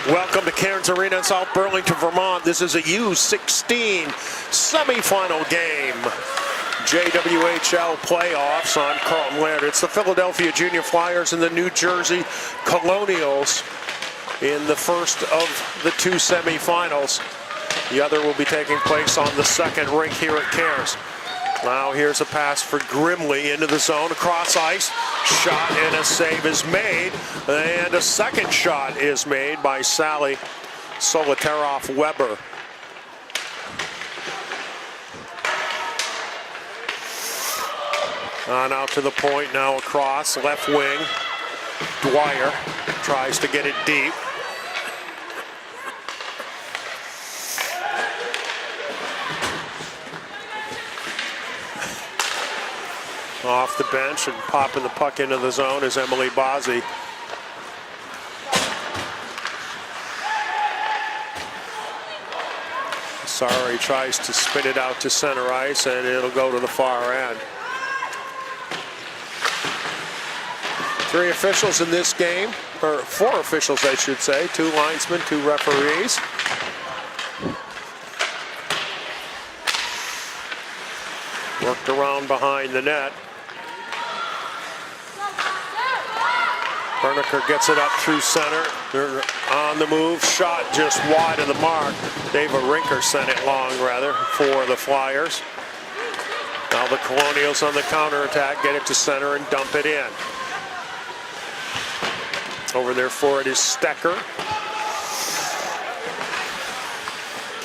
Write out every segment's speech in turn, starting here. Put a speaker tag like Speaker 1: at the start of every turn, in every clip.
Speaker 1: Welcome to Cairns Arena in South Burlington, Vermont. This is a U-16 semifinal game. JWHL playoffs on Carlton Laird. It's the Philadelphia Junior Flyers and the New Jersey Colonials in the first of the two semifinals. The other will be taking place on the second rink here at Cairns. Now here's a pass for Grimley into the zone, across ice. Shot and a save is made. And a second shot is made by Sally Solitaroff-Weber. On out to the point, now across, left wing. Dwyer tries to get it deep. Off the bench and popping the puck into the zone is Emily Bozzi. Sorry tries to spin it out to center ice, and it'll go to the far end. Three officials in this game, or four officials I should say, two linesmen, two referees. Worked around behind the net. Berniker gets it up through center. They're on the move, shot just wide of the mark. David Rinker sent it long, rather, for the Flyers. Now the Colonials on the counterattack get it to center and dump it in. Over there for it is Stecker.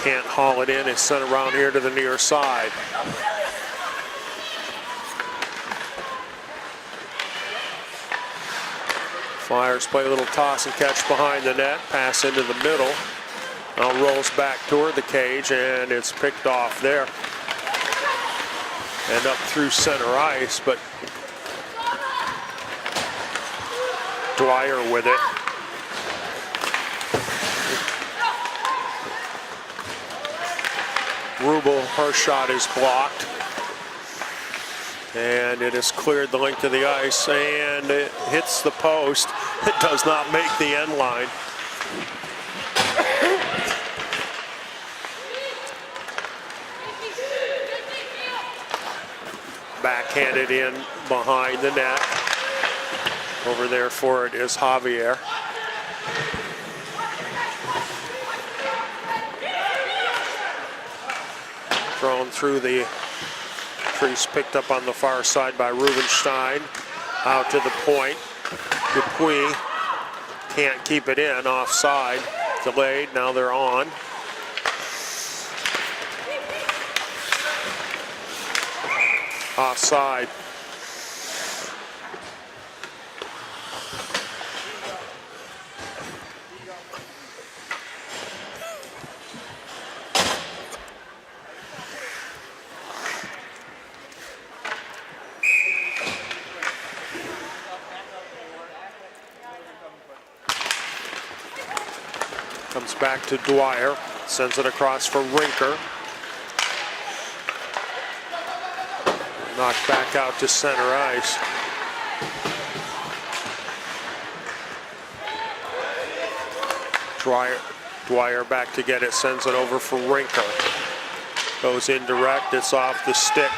Speaker 1: Can't haul it in. It's sent around here to the near side. Flyers play a little toss and catch behind the net. Pass into the middle. Now rolls back toward the cage, and it's picked off there. And up through center ice, but Dwyer with it. Rubel, her shot is blocked. And it has cleared the length of the ice, and it hits the post. It does not make the end line. Backhanded in behind the net. Over there for it is Javier. Thrown through the crease, picked up on the far side by Rubenstein. Out to the point. Dupuis can't keep it in, offside. Delayed, now they're on. Offside. Comes back to Dwyer, sends it across for Rinker. Knocked back out to center ice. Dwyer back to get it, sends it over for Rinker. Goes indirect, it's off the stick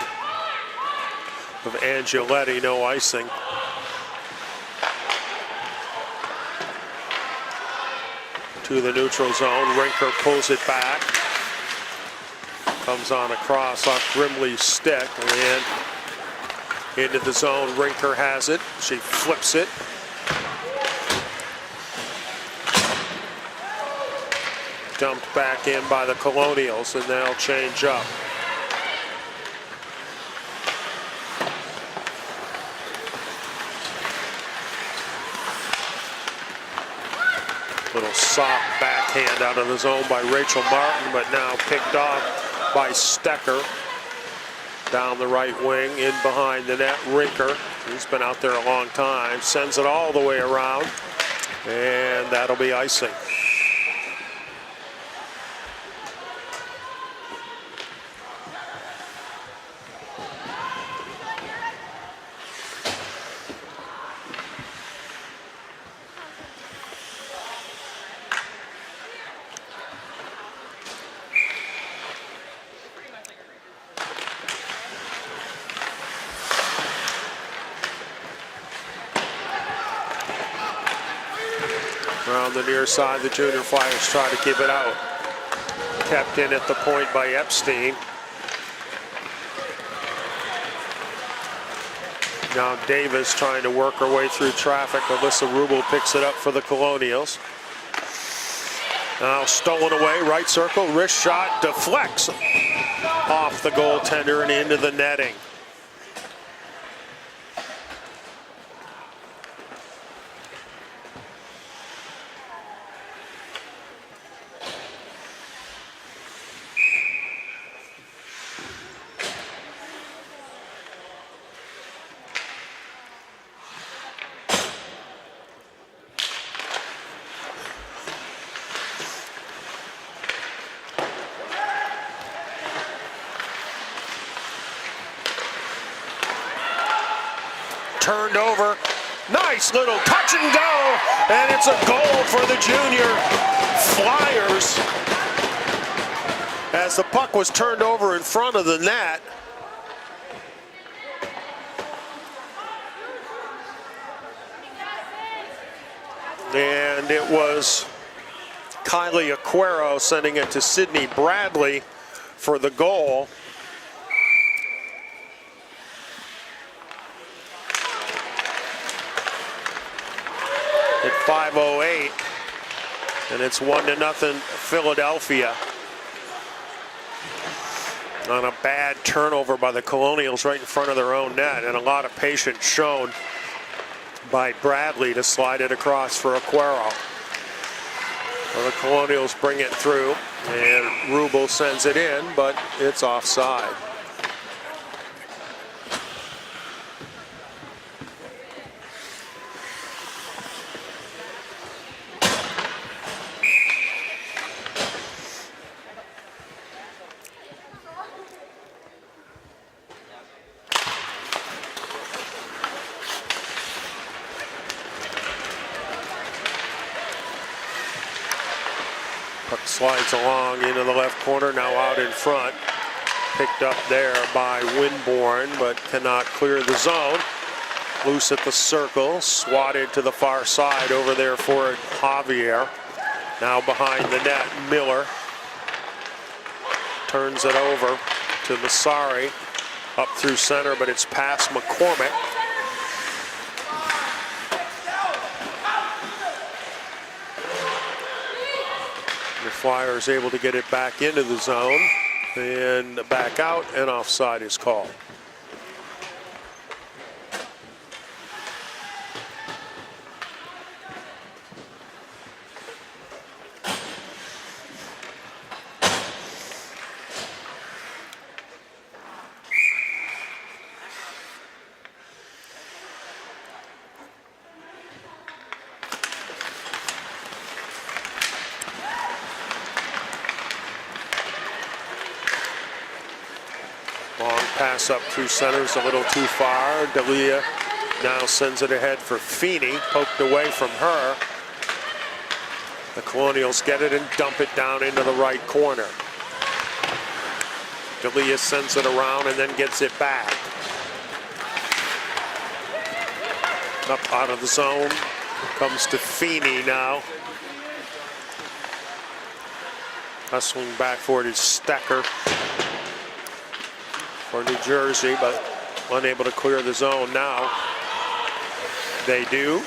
Speaker 1: of Angeletti, no icing. To the neutral zone, Rinker pulls it back. Comes on across off Grimley's stick and into the zone. Rinker has it. She flips it. Dumped back in by the Colonials, and they'll change up. Little soft backhand out of the zone by Rachel Martin, but now picked off by Stecker. Down the right wing, in behind the net, Rinker. He's been out there a long time. Sends it all the way around, and that'll be icing. Around the near side, the junior Flyers try to keep it out. Kept in at the point by Epstein. Now Davis trying to work her way through traffic. Alyssa Rubel picks it up for the Colonials. Now stolen away, right circle, wrist shot, deflects off the goaltender and into the netting. Turned over, nice little touch and go, and it's a goal for the junior Flyers. As the puck was turned over in front of the net. And it was Kylie Aquero sending it to Sydney Bradley for the goal. At 5:08, and it's 1-0 Philadelphia on a bad turnover by the Colonials right in front of their own net, and a lot of patience shown by Bradley to slide it across for Aquero. Well, the Colonials bring it through, and Rubel sends it in, but it's offside. Puck slides along into the left corner, now out in front. Picked up there by Winborn, but cannot clear the zone. Loose at the circle, swatted to the far side over there for Javier. Now behind the net, Miller turns it over to Masari. Up through center, but it's past McCormick. The Flyers able to get it back into the zone and back out, and offside is called. Pass up through center is a little too far. D'Elia now sends it ahead for Feeney, poked away from her. The Colonials get it and dump it down into the right corner. D'Elia sends it around and then gets it back. Up out of the zone, comes to Feeney now. Hustling back for it is Stecker for New Jersey, but unable to clear the zone now. They do.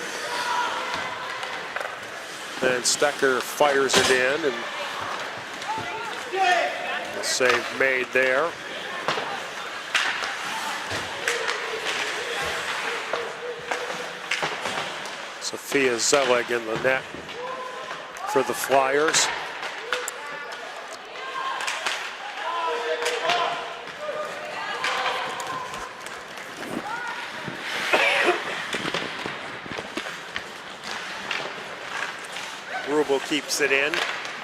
Speaker 1: And Stecker fires it in, and the save made there. Sophia Zelig in the net for the Flyers. Rubel keeps it in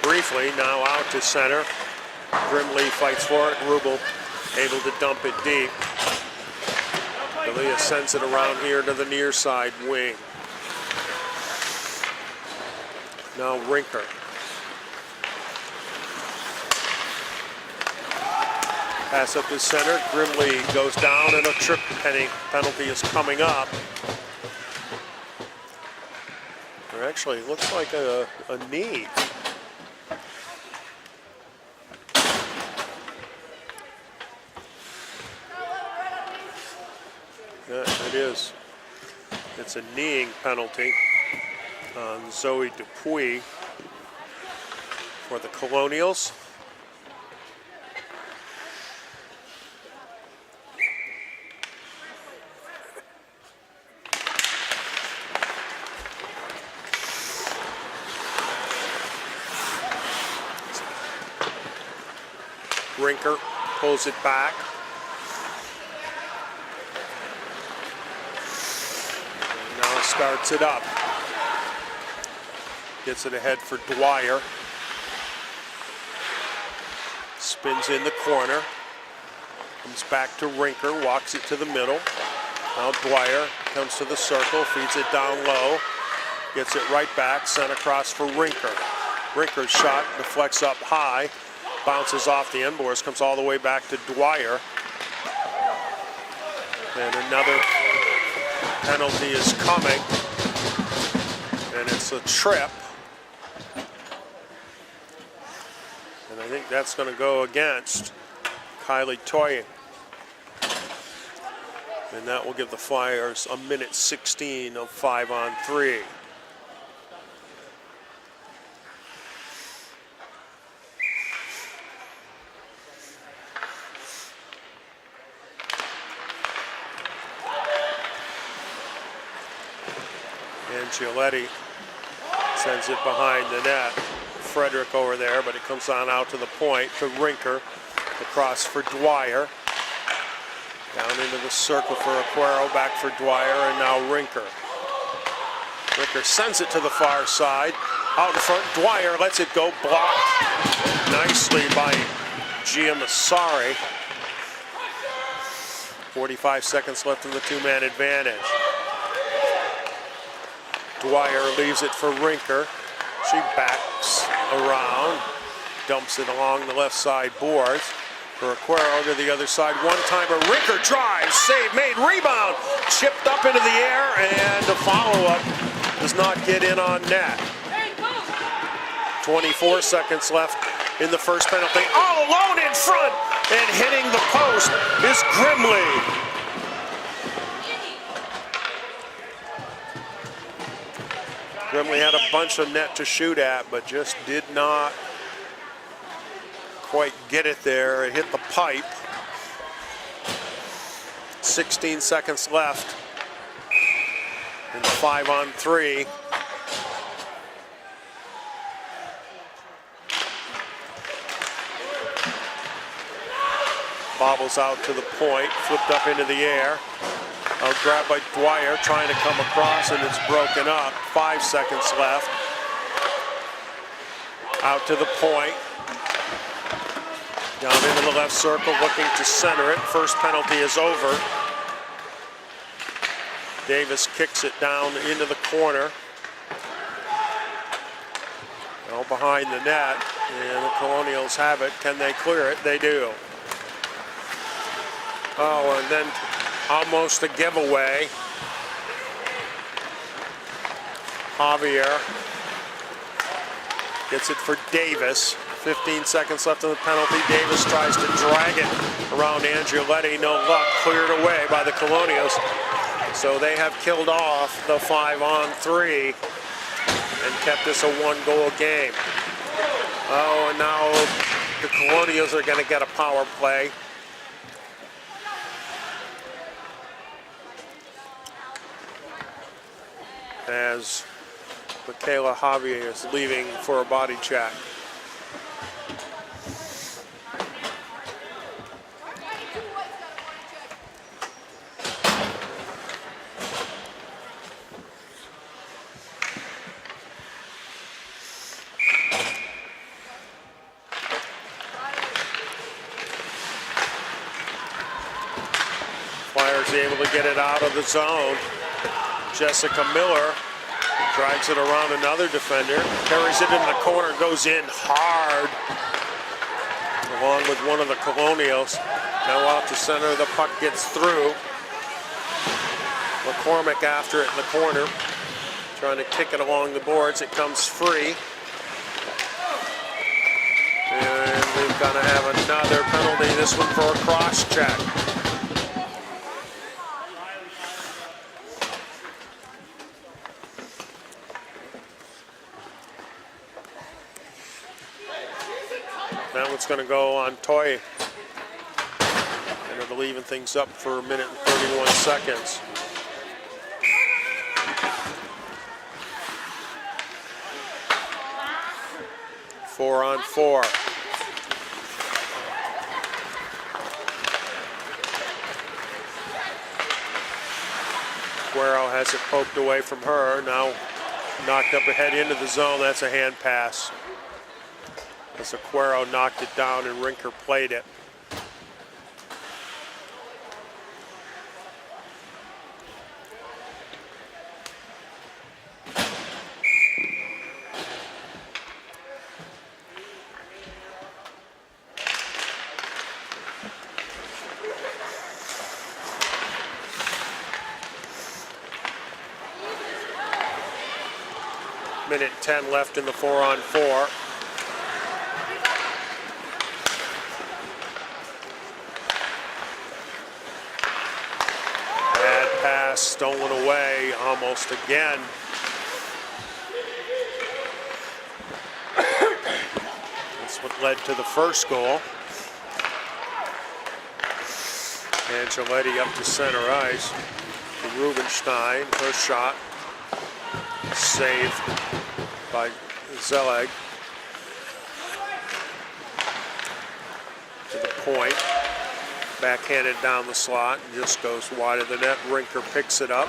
Speaker 1: briefly, now out to center. Grimley fights for it. Rubel able to dump it deep. D'Elia sends it around here to the near side wing. Now Rinker. Pass up to center. Grimley goes down, and a trip penalty is coming up. Actually, it looks like a knee. Yeah, it is. It's a kneeing penalty on Zoe Dupuis for the Colonials. Rinker pulls it back. And now starts it up. Gets it ahead for Dwyer. Spins in the corner. Comes back to Rinker, walks it to the middle. Now Dwyer comes to the circle, feeds it down low. Gets it right back, sent across for Rinker. Rinker's shot deflects up high. Bounces off the end boards, comes all the way back to Dwyer. And another penalty is coming. And it's a trip. And I think that's going to go against Kylie Toye. And that will give the Flyers a minute 16 of 5-on-3. Giletti sends it behind the net. Frederick over there, but it comes on out to the point to Rinker. Across for Dwyer. Down into the circle for Aquero, back for Dwyer, and now Rinker. Rinker sends it to the far side. Out in front, Dwyer lets it go, blocked nicely by Gia Masari. 45 seconds left in the two-man advantage. Dwyer leaves it for Rinker. She backs around, dumps it along the left side boards. For Aquero to the other side, one-timer. Rinker drives, save made, rebound, chipped up into the air, and the follow-up does not get in on net. 24 seconds left in the first penalty. All alone in front, and hitting the post is Grimley. Grimley had a bunch of net to shoot at, but just did not quite get it there. It hit the pipe. 16 seconds left in the 5-on-3. Bobbles out to the point, flipped up into the air. Grabbed by Dwyer, trying to come across, and it's broken up. 5 seconds left. Out to the point. Down into the left circle, looking to center it. First penalty is over. Davis kicks it down into the corner. Now behind the net, and the Colonials have it. Can they clear it? They do. Oh, and then almost a giveaway. Javier gets it for Davis. 15 seconds left in the penalty. Davis tries to drag it around Angioletti. No luck. Cleared away by the Colonials. So they have killed off the 5-on-3 and kept this a one-goal game. Oh, and now the Colonials are going to get a power play. As Michaela Javier is leaving for a body check. Flyers able to get it out of the zone. Jessica Miller drags it around another defender, carries it in the corner, goes in hard, along with one of the Colonials. Now out to center, the puck gets through. McCormick after it in the corner, Trying to kick it along the boards. It comes free. And we're going to have another penalty, this one for a cross check. That one's going to go on Toy. And it'll even things up for 1 minute and 31 seconds. Four on four. Guerrero has it poked away from her. Now knocked up ahead into the zone. That's a hand pass. As Guerrero knocked it down and Rinker played it. Minute 10 left in the 4-on-4. Bad pass stolen away almost again. That's what led to the first goal. Angeletti up to center ice. Rubenstein, her shot. Saved by Zelig. To the point. Backhanded down the slot and just goes wide of the net. Rinker picks it up.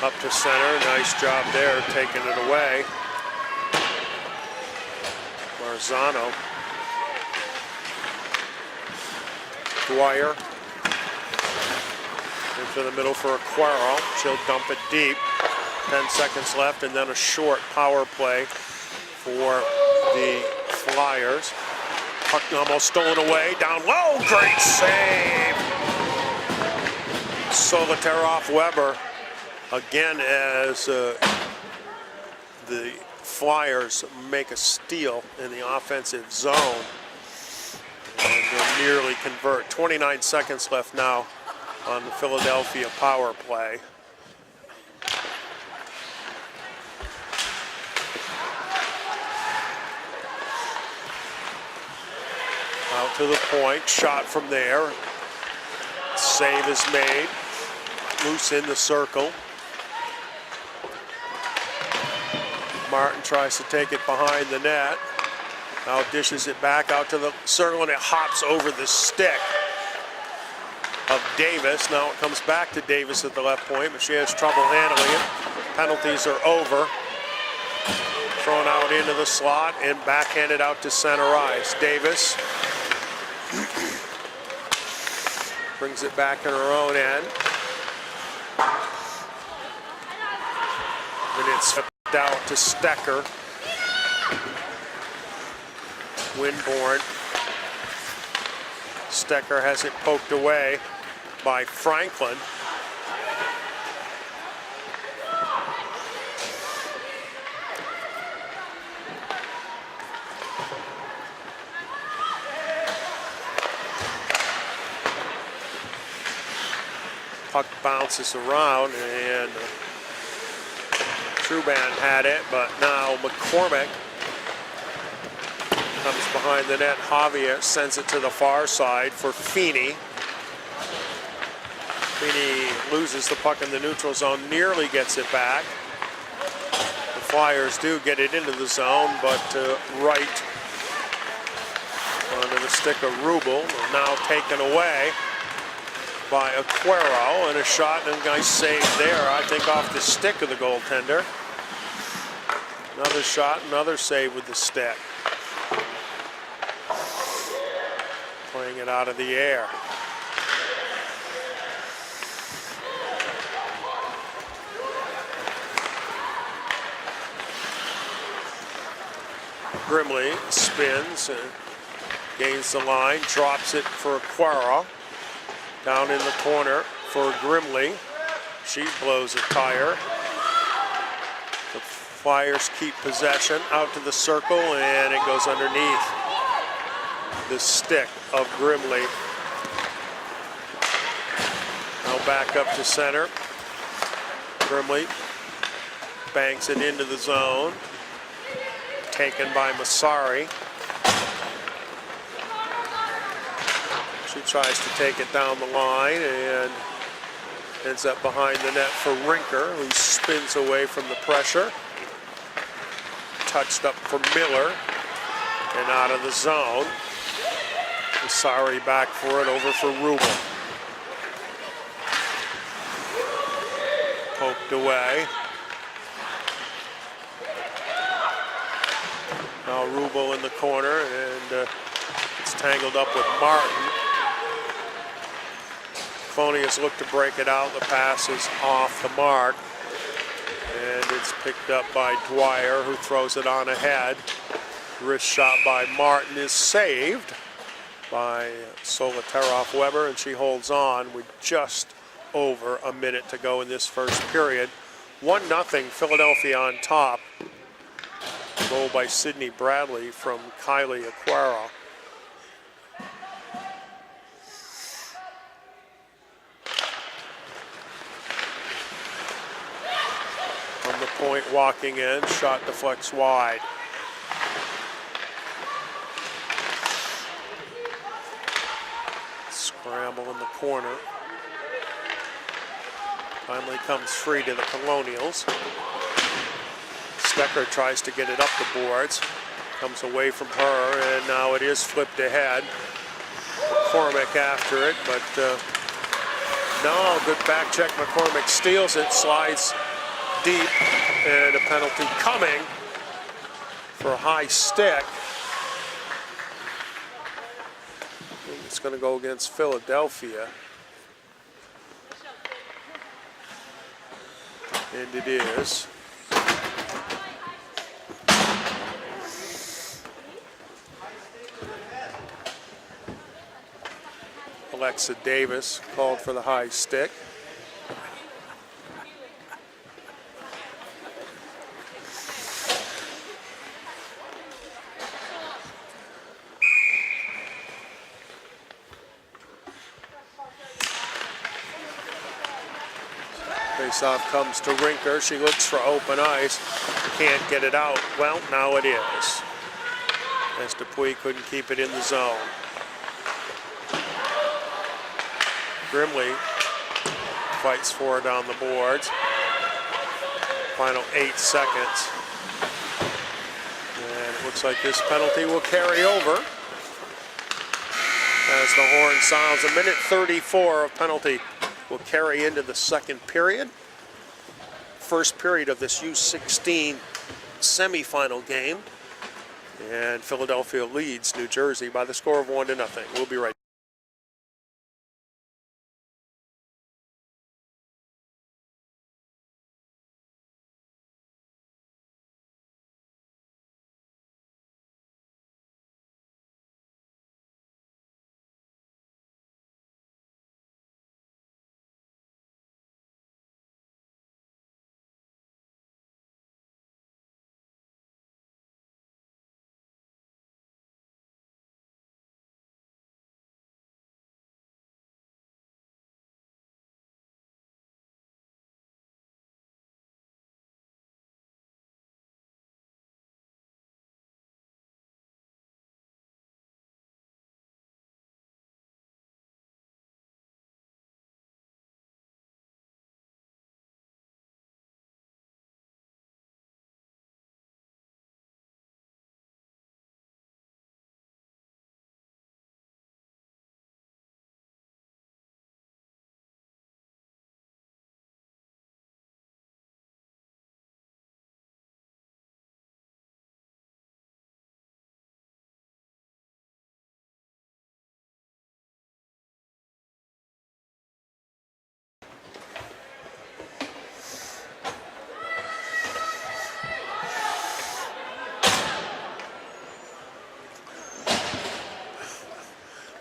Speaker 1: Up to center. Nice job there, taking it away. Marzano. Dwyer. Into the middle for Guerrero. She'll dump it deep. 10 seconds left, and then a short power play for the Flyers. Puck almost stolen away. Down low. Great save. Solotaroff-Weber again as the Flyers make a steal in the offensive zone. And they'll nearly convert. 29 seconds left now on the Philadelphia power play. Out to the point, shot from there. Save is made. Loose in the circle. Martin tries to take it behind the net. Now dishes it back out to the circle, and it hops over the stick of Davis. Now it comes back to Davis at the left point, but she has trouble handling it. Penalties are over. Thrown out into the slot and backhanded out to center ice. Davis brings it back in her own end. And it's slipped out to Stecker. Winborn. Stecker has it poked away by Franklin. Puck bounces around, and Truban had it, but now McCormick comes behind the net. Javier sends it to the far side for Feeney. Feeney loses the puck in the neutral zone, nearly gets it back. The Flyers do get it into the zone, but right onto the stick of Rubel. Now taken away by Guerrero, and a shot and a nice save there, I think, off the stick of the goaltender. Another shot, another save with the stick. Playing it out of the air. Grimley spins and gains the line, drops it for Guerrero. Down in the corner for Grimley. She blows a tire. The Flyers keep possession out to the circle, and it goes underneath the stick of Grimley. Now back up to center. Grimley banks it into the zone. Taken by Masari. She tries to take it down the line and ends up behind the net for Rinker, who spins away from the pressure. Touched up for Miller and out of the zone. Masari back for it, over for Rubel. Poked away. Now Rubel in the corner, and it's tangled up with Martin. Clonius looked to break it out. The pass is off the mark, and it's picked up by Dwyer, who throws it on ahead. Wrist shot by Martin is saved by Solotaroff-Weber, and she holds on with just over a minute to go in this first period. 1-0 Philadelphia on top. Goal by Sydney Bradley from Kylie Aquara. From the point, walking in, shot deflects wide. Scramble in the corner. Finally comes free to the Colonials. Stecker tries to get it up the boards. Comes away from her, and now it is flipped ahead. McCormick after it, but no, good back check. McCormick steals it, slides deep, and a penalty coming for a high stick. It's going to go against Philadelphia. And it is. Alexa Davis called for the high stick. Faceoff comes to Rinker. She looks for open ice. Can't get it out. Well, now it is. As Dupuis couldn't keep it in the zone. Grimley fights for it down the boards. Final 8 seconds. And it looks like this penalty will carry over. As the horn sounds, a minute 34 of penalty will carry into the second period. First period of this U-16 semifinal game. And Philadelphia leads New Jersey by the score of 1-0. We'll be right back.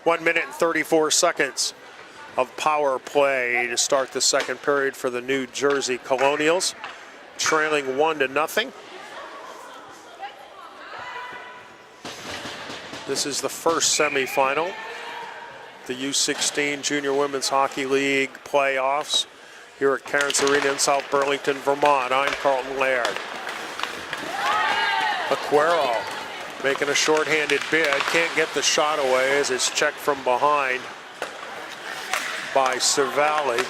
Speaker 1: One minute and 34 seconds of power play to start the second period for the New Jersey Colonials, trailing 1-0. This is the first semifinal, the U-16 Junior Women's Hockey League playoffs here at Cairns Arena in South Burlington, Vermont. I'm Carlton Laird. Aquero making a shorthanded bid, can't get the shot away as it's checked from behind by Cervalli.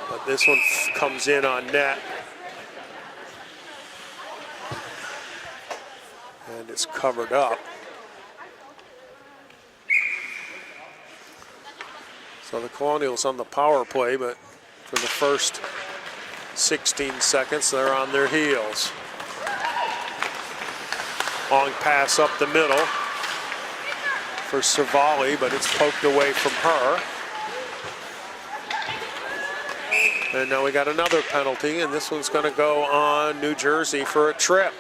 Speaker 1: But this one comes in on net. And it's covered up. So the Colonials on the power play, but for the first 16 seconds, they're on their heels. Long pass up the middle for Cervalli, but it's poked away from her. And now we got another penalty, and this one's going to go on New Jersey for a trip.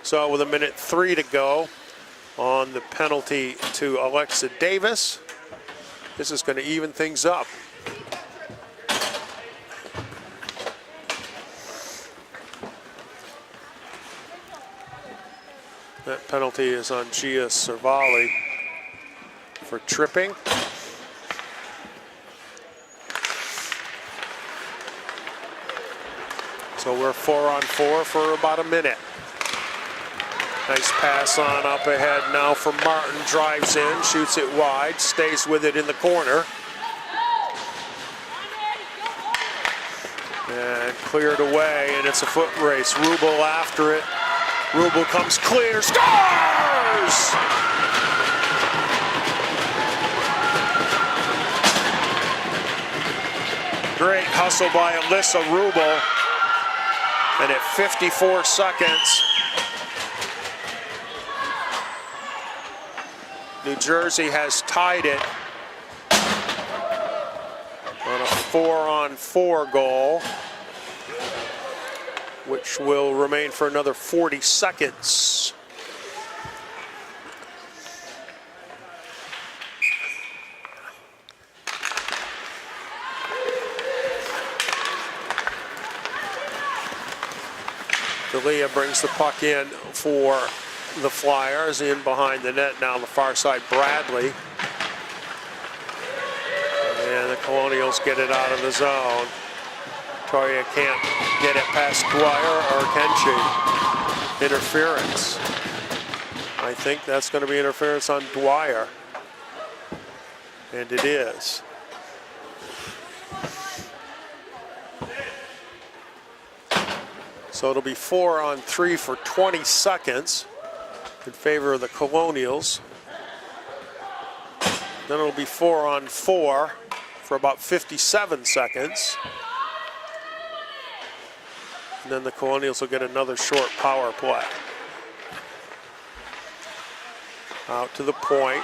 Speaker 1: So with 1:03 to go on the penalty to Alexa Davis, this is going to even things up. That penalty is on Gia Cervalli for tripping. So we're 4-on-4 for about a minute. Nice pass on up ahead now from Martin, drives in, shoots it wide, stays with it in the corner. And cleared away, and it's a foot race. Rubel after it. Rubel comes clear, scores! Great hustle by Alyssa Rubel. And at 54 seconds, New Jersey has tied it on a 4-on-4 goal, which will remain for another 40 seconds. D'Elia brings the puck in for the Flyers, in behind the net now on the far side, Bradley. And the Colonials get it out of the zone. Toya can't get it past Dwyer, or can she? Interference. I think that's going to be interference on Dwyer. And it is. So it'll be 4-on-3 for 20 seconds in favor of the Colonials. Then it'll be 4-on-4 for about 57 seconds. And then the Colonials will get another short power play. Out to the point.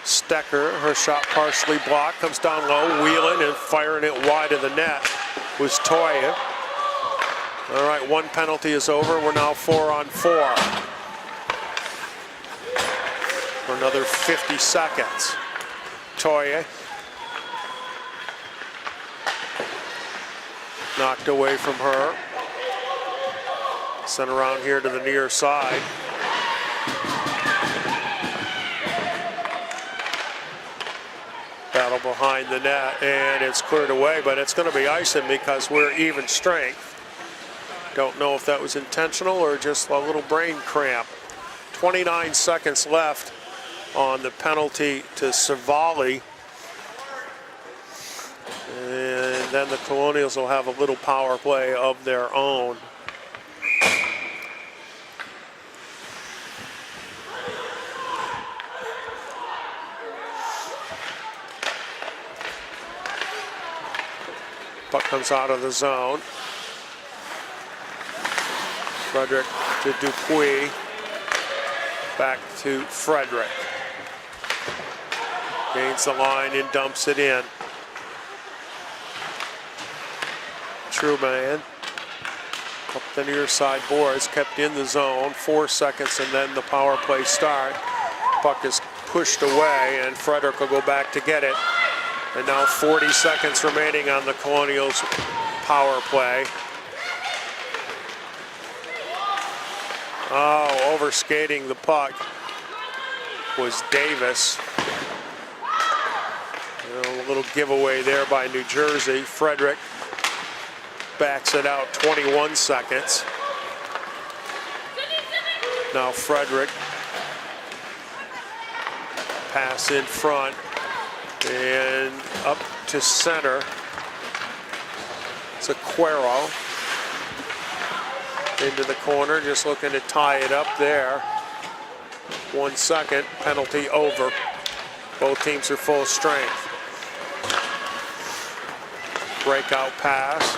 Speaker 1: Stecker, her shot partially blocked, comes down low, wheeling and firing it wide of the net was Toya. All right, one penalty is over. We're now 4-on-4 for another 50 seconds. Toya knocked away from her. Sent around here to the near side. Battle behind the net, and it's cleared away, but it's going to be icing because we're even strength. Don't know if that was intentional or just a little brain cramp. 29 seconds left on the penalty to Cervalli. And then the Colonials will have a little power play of their own. Puck comes out of the zone. Frederick to Dupuis. Back to Frederick. Gains the line and dumps it in. Truman Up the near side boards, kept in the zone, 4 seconds, and then the power play start. Puck is pushed away, and Frederick will go back to get it. And now 40 seconds remaining on the Colonials' power play. Oh, overskating the puck was Davis. A little giveaway there by New Jersey. Frederick backs it out 21 seconds. Now Frederick, pass in front and up to center. It's Aquero into the corner, just looking to tie it up there. 1 second, penalty over. Both teams are full strength. Breakout pass.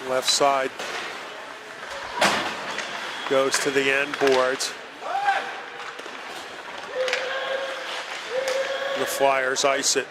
Speaker 1: Left side goes to the end boards. The Flyers ice it.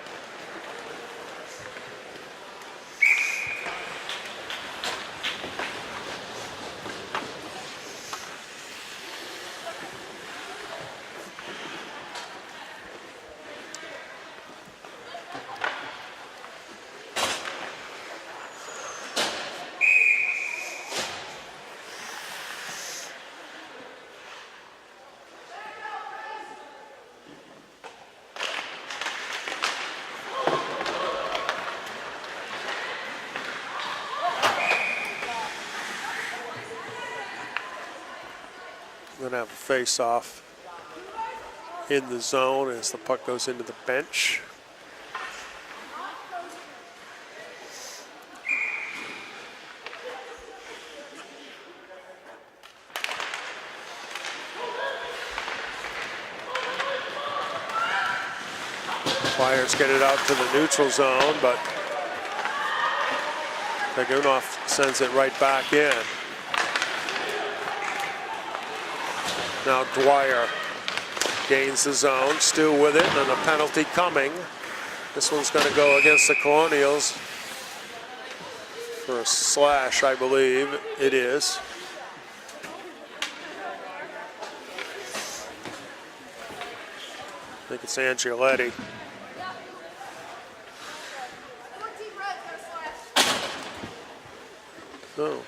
Speaker 1: Going to have a face-off in the zone as the puck goes into the bench. Flyers get it out to the neutral zone, but Begunov sends it right back in. Now Dwyer gains the zone, still with it, and a penalty coming. This one's going to go against the Colonials for a slash, I believe it is. I think it's Angioletti. Oh.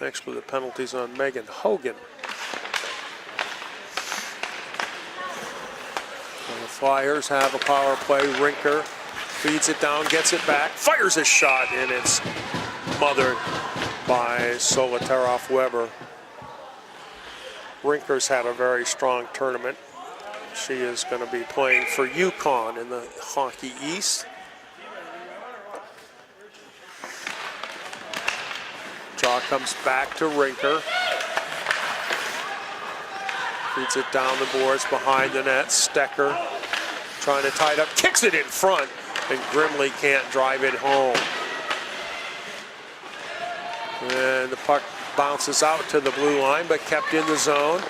Speaker 1: Next with the penalties on Megan Hogan. And the Flyers have a power play. Rinker feeds it down, gets it back, fires a shot, and it's mothered by Solotaroff-Weber. Rinker's had a very strong tournament. She is going to be playing for UConn in the Hockey East. Draw comes back to Rinker. Feeds it down the boards behind the net. Stecker trying to tie it up, kicks it in front, and Grimley can't drive it home. And the puck bounces out to the blue line, but kept in the zone.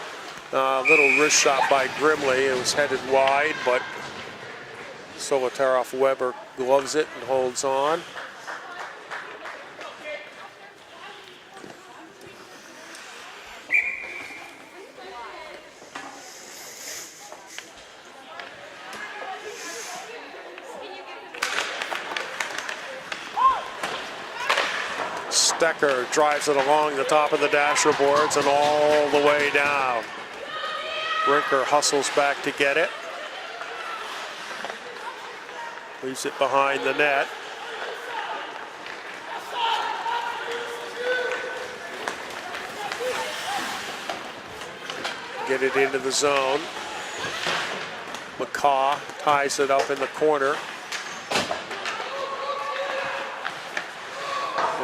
Speaker 1: Little wrist shot by Grimley. It was headed wide, but Solotaroff-Weber gloves it and holds on. Stecker drives it along the top of the dasher boards and all the way down. Rinker hustles back to get it. Leaves it behind the net. Get it into the zone. McCaw ties it up in the corner.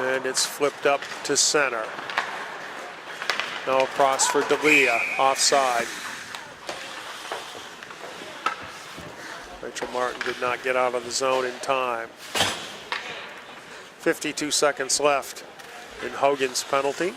Speaker 1: And it's flipped up to center. Now across for D'Elia, offside. Rachel Martin did not get out of the zone in time. 52 seconds left in Hogan's penalty.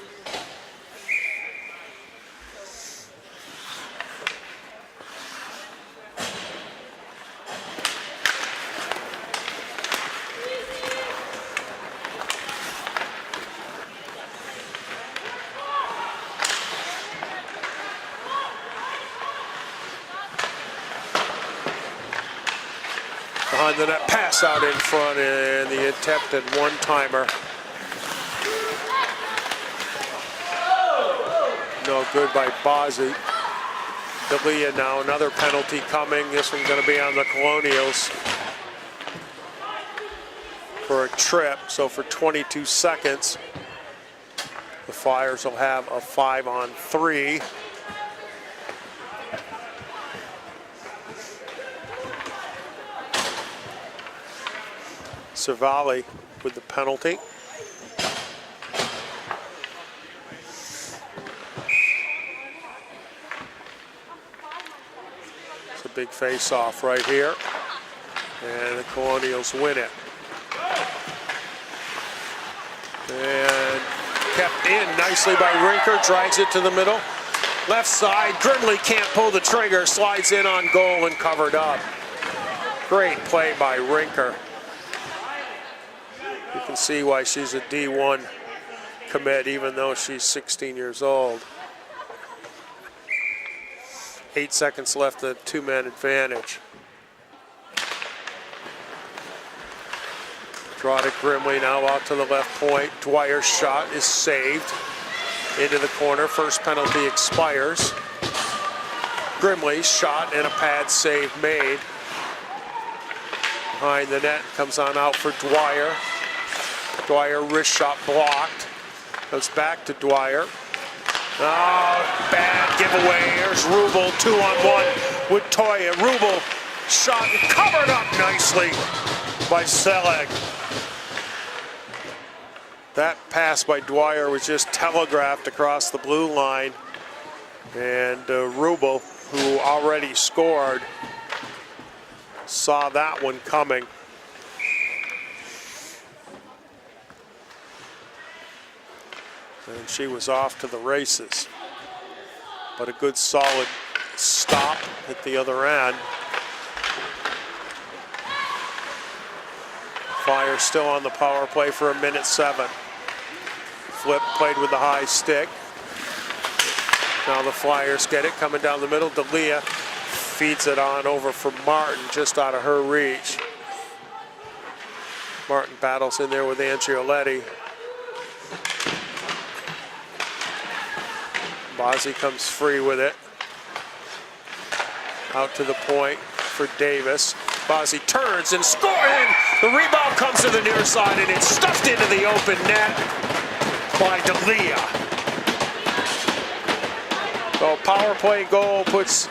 Speaker 1: Behind the net, pass out in front, and the attempted one-timer. No good by Bozzi. D'Elia now, another penalty coming. This one's going to be on the Colonials for a trip. So for 22 seconds, the Flyers will have a 5-on-3. Cervalli with the penalty. It's a big face-off right here, and the Colonials win it. And kept in nicely by Rinker, drags it to the middle. Left side, Grimley can't pull the trigger, slides in on goal and covered up. Great play by Rinker. You can see why she's a D1 commit, even though she's 16 years old. 8 seconds left, the two-man advantage. Draw to Grimley now out to the left point. Dwyer's shot is saved into the corner. First penalty expires. Grimley's shot and a pad save made. Behind the net, comes on out for Dwyer. Dwyer wrist shot blocked. Goes back to Dwyer. Oh, bad giveaway. Here's Rubel, 2-on-1 with Toya. Rubel shot and covered up nicely by Selig. That pass by Dwyer was just telegraphed across the blue line. And Rubel, who already scored, saw that one coming. And she was off to the races. But a good solid stop at the other end. Flyers still on the power play for 1:07. Flip played with the high stick. Now the Flyers get it coming down the middle. D'Elia feeds it on over for Martin, just out of her reach. Martin battles in there with Angioletti. Bozzi comes free with it. Out to the point for Davis. Bozzi turns and scores. The rebound comes to the near side and it's stuffed into the open net by D'Elia. So power play goal puts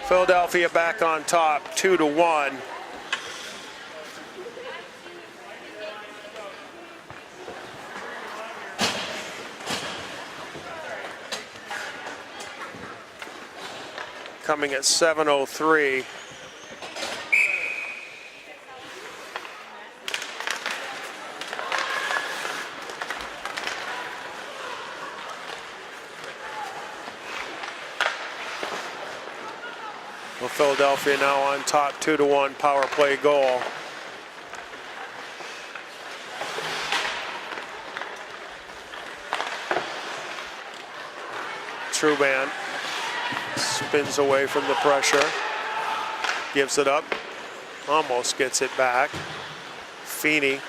Speaker 1: Philadelphia back on top, 2-1. Coming at 7:03. Well, Philadelphia now on top, 2-1 power play goal. Truban spins away from the pressure, gives it up, almost gets it back. Feeney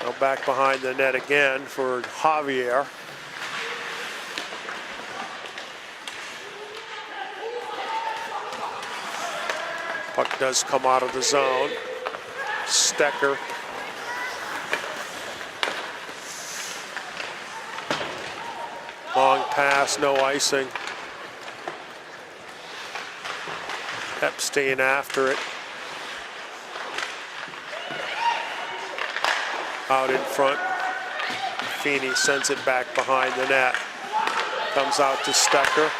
Speaker 1: now back behind the net again for Javier. Puck does come out of the zone. Stecker. Long pass, no icing. Epstein after it. Out in front. Feeney sends it back behind the net. Comes out to Stecker.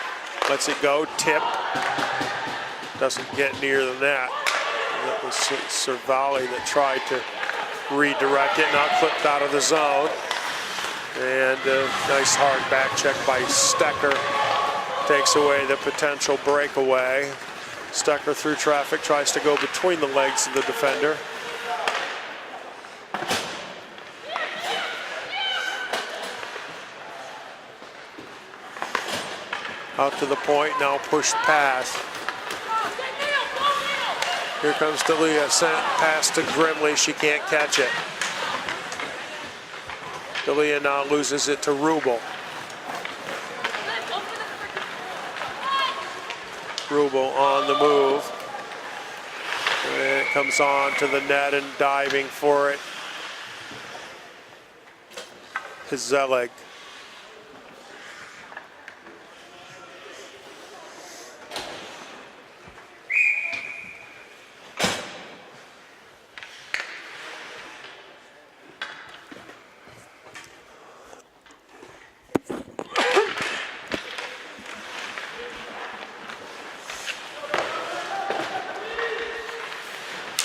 Speaker 1: Lets it go. Tip. Doesn't get near the net. That was Cervalli that tried to redirect it. Now clipped out of the zone. And a nice hard back check by Stecker. Takes away the potential breakaway. Stecker through traffic, tries to go between the legs of the defender. Out to the point, now push pass. Here comes D'Elia, sent pass to Grimley. She can't catch it. D'Elia now loses it to Rubel. Rubel on the move. And it comes on to the net and diving for it. Zelig.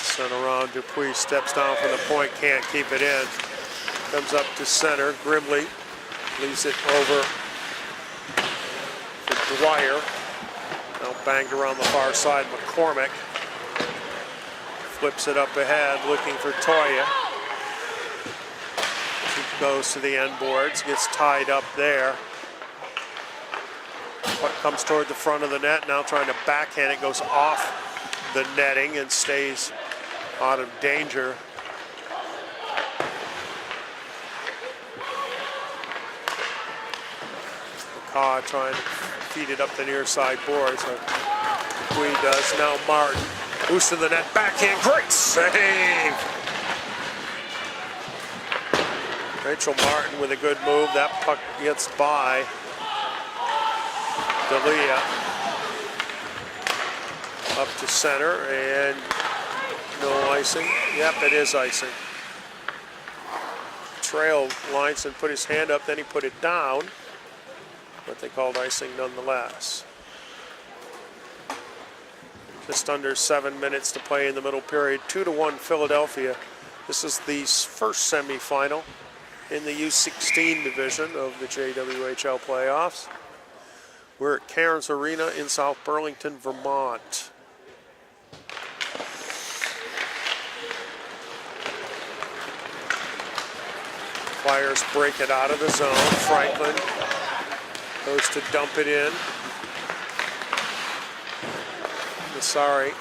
Speaker 1: Sent around, Dupuis steps down from the point, can't keep it in. Comes up to center, Grimley leaves it over to Dwyer. Now banged around the far side, McCormick. Flips it up ahead, looking for Toya. She goes to the end boards, gets tied up there. Puck comes toward the front of the net, now trying to backhand it, goes off the netting and stays out of danger. McCaw trying to feed it up the near side board, so Queen does. Now Martin, boost to the net, backhand, great save! Rachel Martin with a good move. That puck gets by D'Elia. Up to center, and no icing. Yep, it is icing. Trail Lineson put his hand up, then he put it down, but they called icing nonetheless. Just under 7 minutes to play in the middle period. 2-1 Philadelphia. This is the first semifinal in the U-16 division of the JWHL playoffs. We're at Cairns Arena in South Burlington, Vermont. Flyers break it out of the zone. Franklin goes to dump it in. Masari.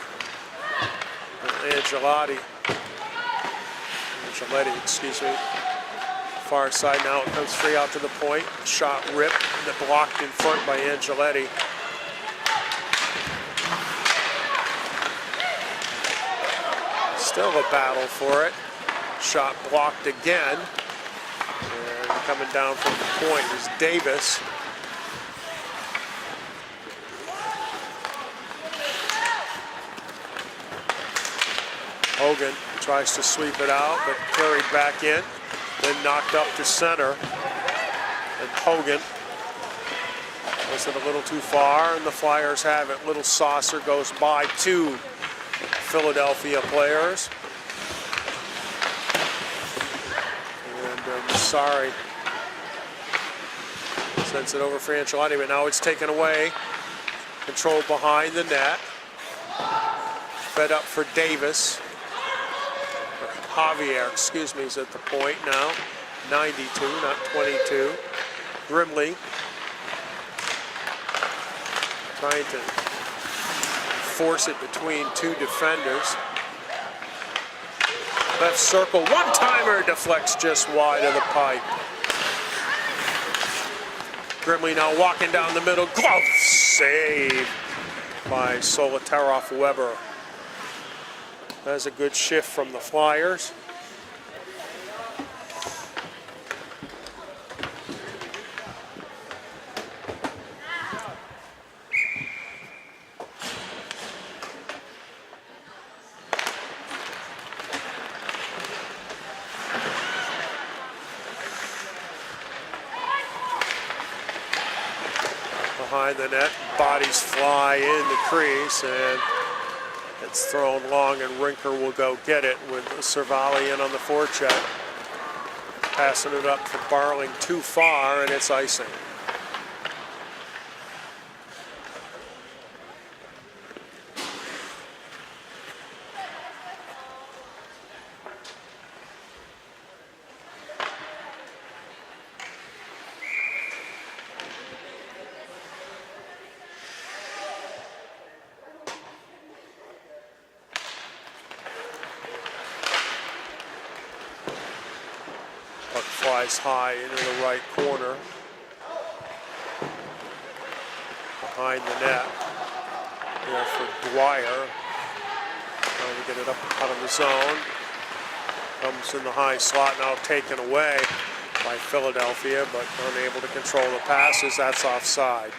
Speaker 1: Angeletti, excuse me. Far side now, it comes free out to the point. Shot ripped, and blocked in front by Angeletti. Still a battle for it. Shot blocked again. And coming down from the point is Davis. Hogan tries to sweep it out, but carried back in. Then knocked up to center. And Hogan was it a little too far, and the Flyers have it. Little saucer goes by two Philadelphia players. And sorry. Sends it over for Angeletti, but now it's taken away. Controlled behind the net. Fed up for Davis. Javier, excuse me, is at the point now. 92, not 22. Grimley trying to force it between two defenders. Left circle, one-timer deflects just wide of the pipe. Grimley now walking down the middle, glove save by Solotaroff-Weber. That's a good shift from the Flyers. Behind the net, bodies fly in the crease, and it's thrown long, and Rinker will go get it with Cervali in on the forecheck. Passing it up for Barling too far, and it's icing. flies high into the right corner. Behind the net. There for Dwyer. Trying to get it up out of the zone. Comes in the high slot, now taken away by Philadelphia, but unable to control the passes. That's offside.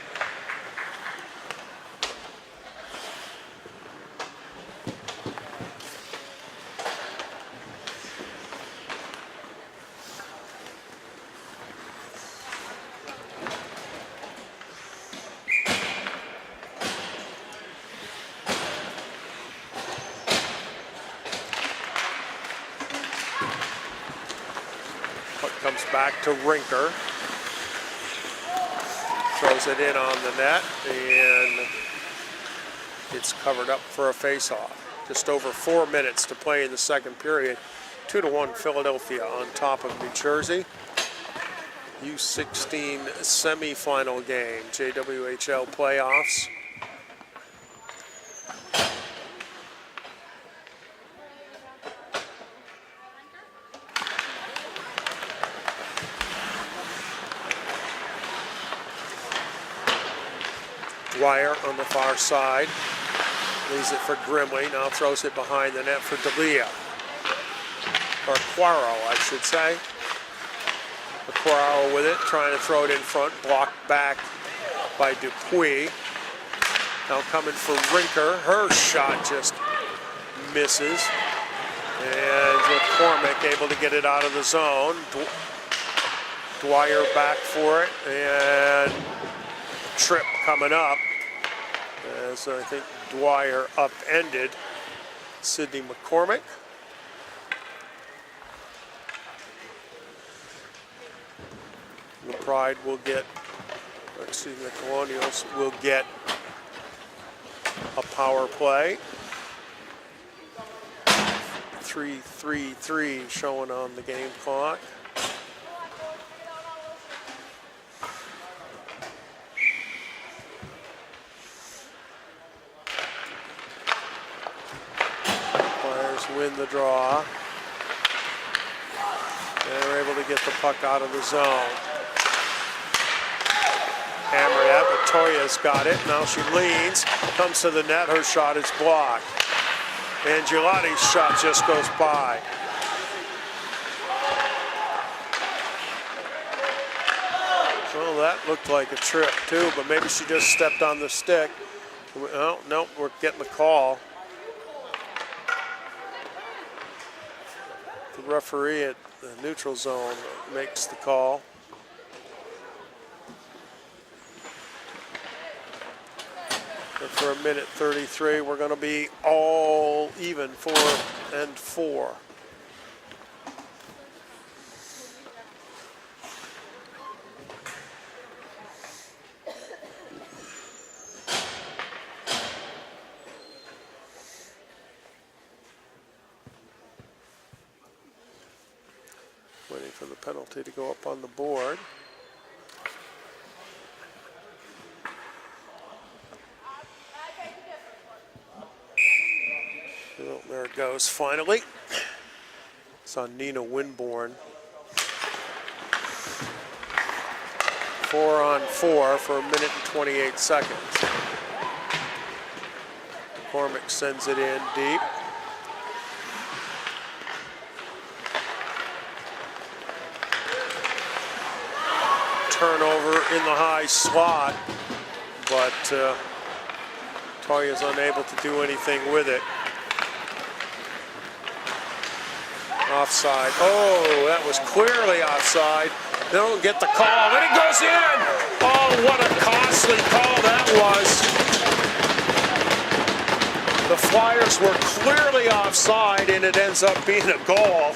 Speaker 1: Comes back to Rinker. Throws it in on the net, and it's covered up for a face-off. Just over 4 minutes to play in the second period. 2-1 Philadelphia on top of New Jersey. U-16 semifinal game, JWHL playoffs. Dwyer on the far side, leaves it for Grimley, now throws it behind the net for D'Elia, or Quaro, I should say. Quaro with it, trying to throw it in front, blocked back by Dupuis. Now coming for Rinker, her shot just misses, and McCormick able to get it out of the zone. Dwyer back for it, and trip coming up, as I think Dwyer upended Sidney McCormick. The Pride will get, excuse me, the Colonials will get a power play. 3-3-3 showing on the game clock. Win the draw. And they're able to get the puck out of the zone. Hammered at, but Toya's got it. Now she leans, comes to the net, her shot is blocked. And Gelati's shot just goes by. Well, that looked like a trip too, but maybe she just stepped on the stick. Oh, no, we're getting the call. The referee at the neutral zone makes the call. And for 1:33, we're going to be all even, 4-4. Waiting for the penalty to go up on the board. Well, there it goes finally. It's on Nina Winborn. 4-on-4 for 1:28. McCormick sends it in deep. Turnover in the high slot, but Toya's unable to do anything with it. Offside. Oh, that was clearly offside. They don't get the call, and it goes in! Oh, what a costly call that was. The Flyers were clearly offside, and it ends up being a goal.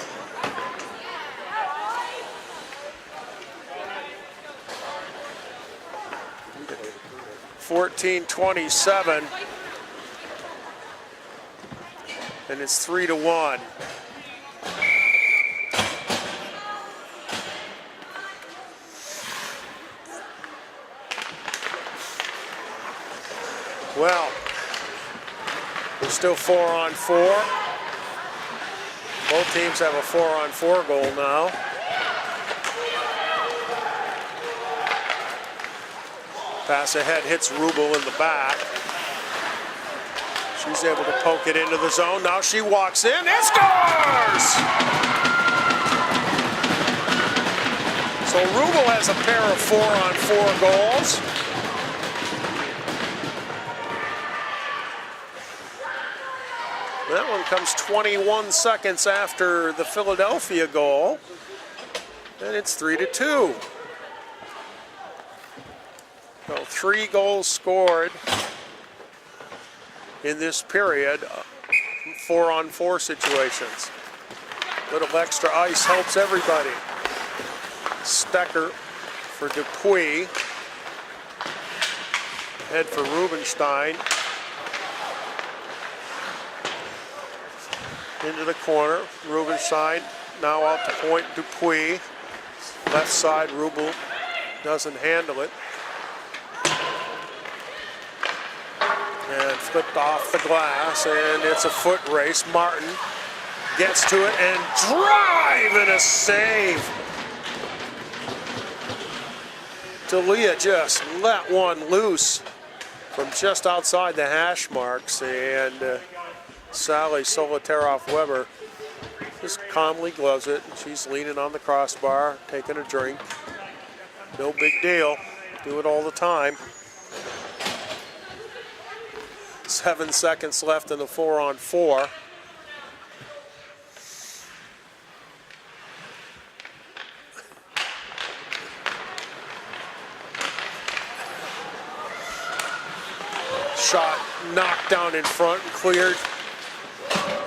Speaker 1: .27, and it's 3-1. Well, we're still 4-on-4. Both teams have a 4-on-4 goal now. Pass ahead hits Rubel in the back. She's able to poke it into the zone. Now she walks in and scores! So Rubel has a pair of 4-on-4 goals. That one comes 21 seconds after the Philadelphia goal. And it's 3-2. So 3 goals scored in this period, 4-on-4 situations. Little extra ice helps everybody. Stecker for Dupuis. Head for Rubenstein. Into the corner, Rubenstein now out to point Dupuis. Left side, Rubel doesn't handle it. And flipped off the glass, and it's a foot race. Martin gets to it and drive and a save. D'Elia just let one loose from just outside the hash marks, and Sally Solitaroff-Weber just calmly gloves it. She's leaning on the crossbar, taking a drink. No big deal. Do it all the time. 7 seconds left in the 4-on-4. Shot knocked down in front and cleared.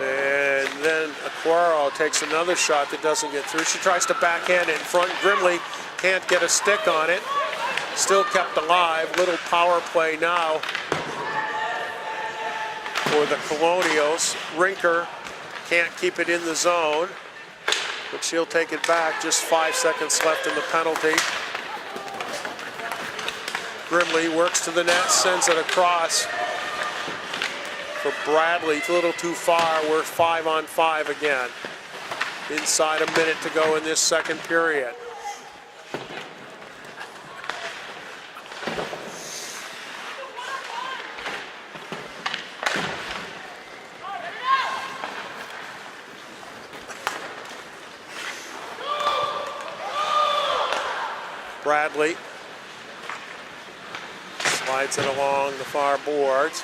Speaker 1: And then Aquaro takes another shot that doesn't get through. She tries to backhand it in front. Grimley can't get a stick on it. Still kept alive. Little power play now for the Colonials. Rinker can't keep it in the zone, but she'll take it back. Just 5 seconds left in the penalty. Grimley works to the net, sends it across for Bradley. It's a little too far. We're 5-on-5 again. Inside a minute to go in this second period. Bradley slides it along the far boards.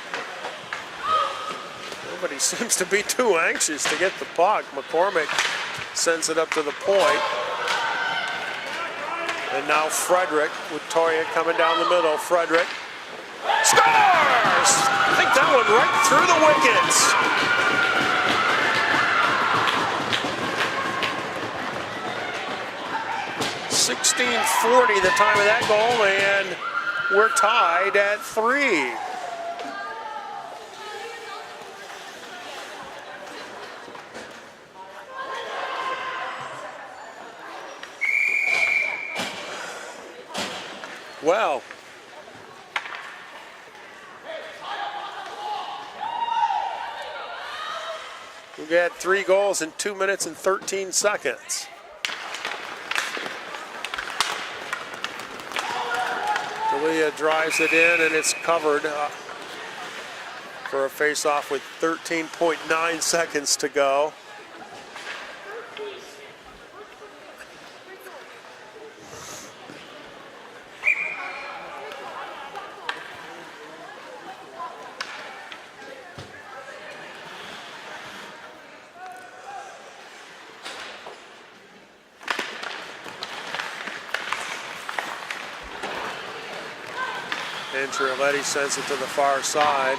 Speaker 1: Nobody seems to be too anxious to get the puck. McCormick sends it up to the point. And now Frederick with Toya coming down the middle. Frederick scores! I think that one right through the wickets. 16:40 the time of that goal, and we're tied at 3. Well, we had 3 goals in 2 minutes and 13 seconds. D'Elia drives it in, and it's covered for a face-off with 13.9 seconds to go. Trioletti sends it to the far side.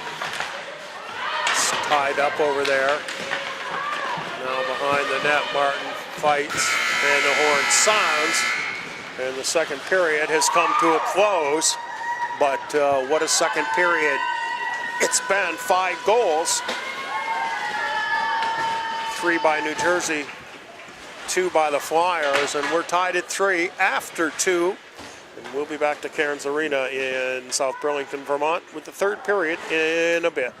Speaker 1: It's tied up over there. Now behind the net, Martin fights, and the horn sounds. And the second period has come to a close. But what a second period it's been. 5 goals. 3 by New Jersey, 2 by the Flyers, and we're tied at 3 after 2. And we'll be back to Cairns Arena in South Burlington, Vermont with the third period in a bit.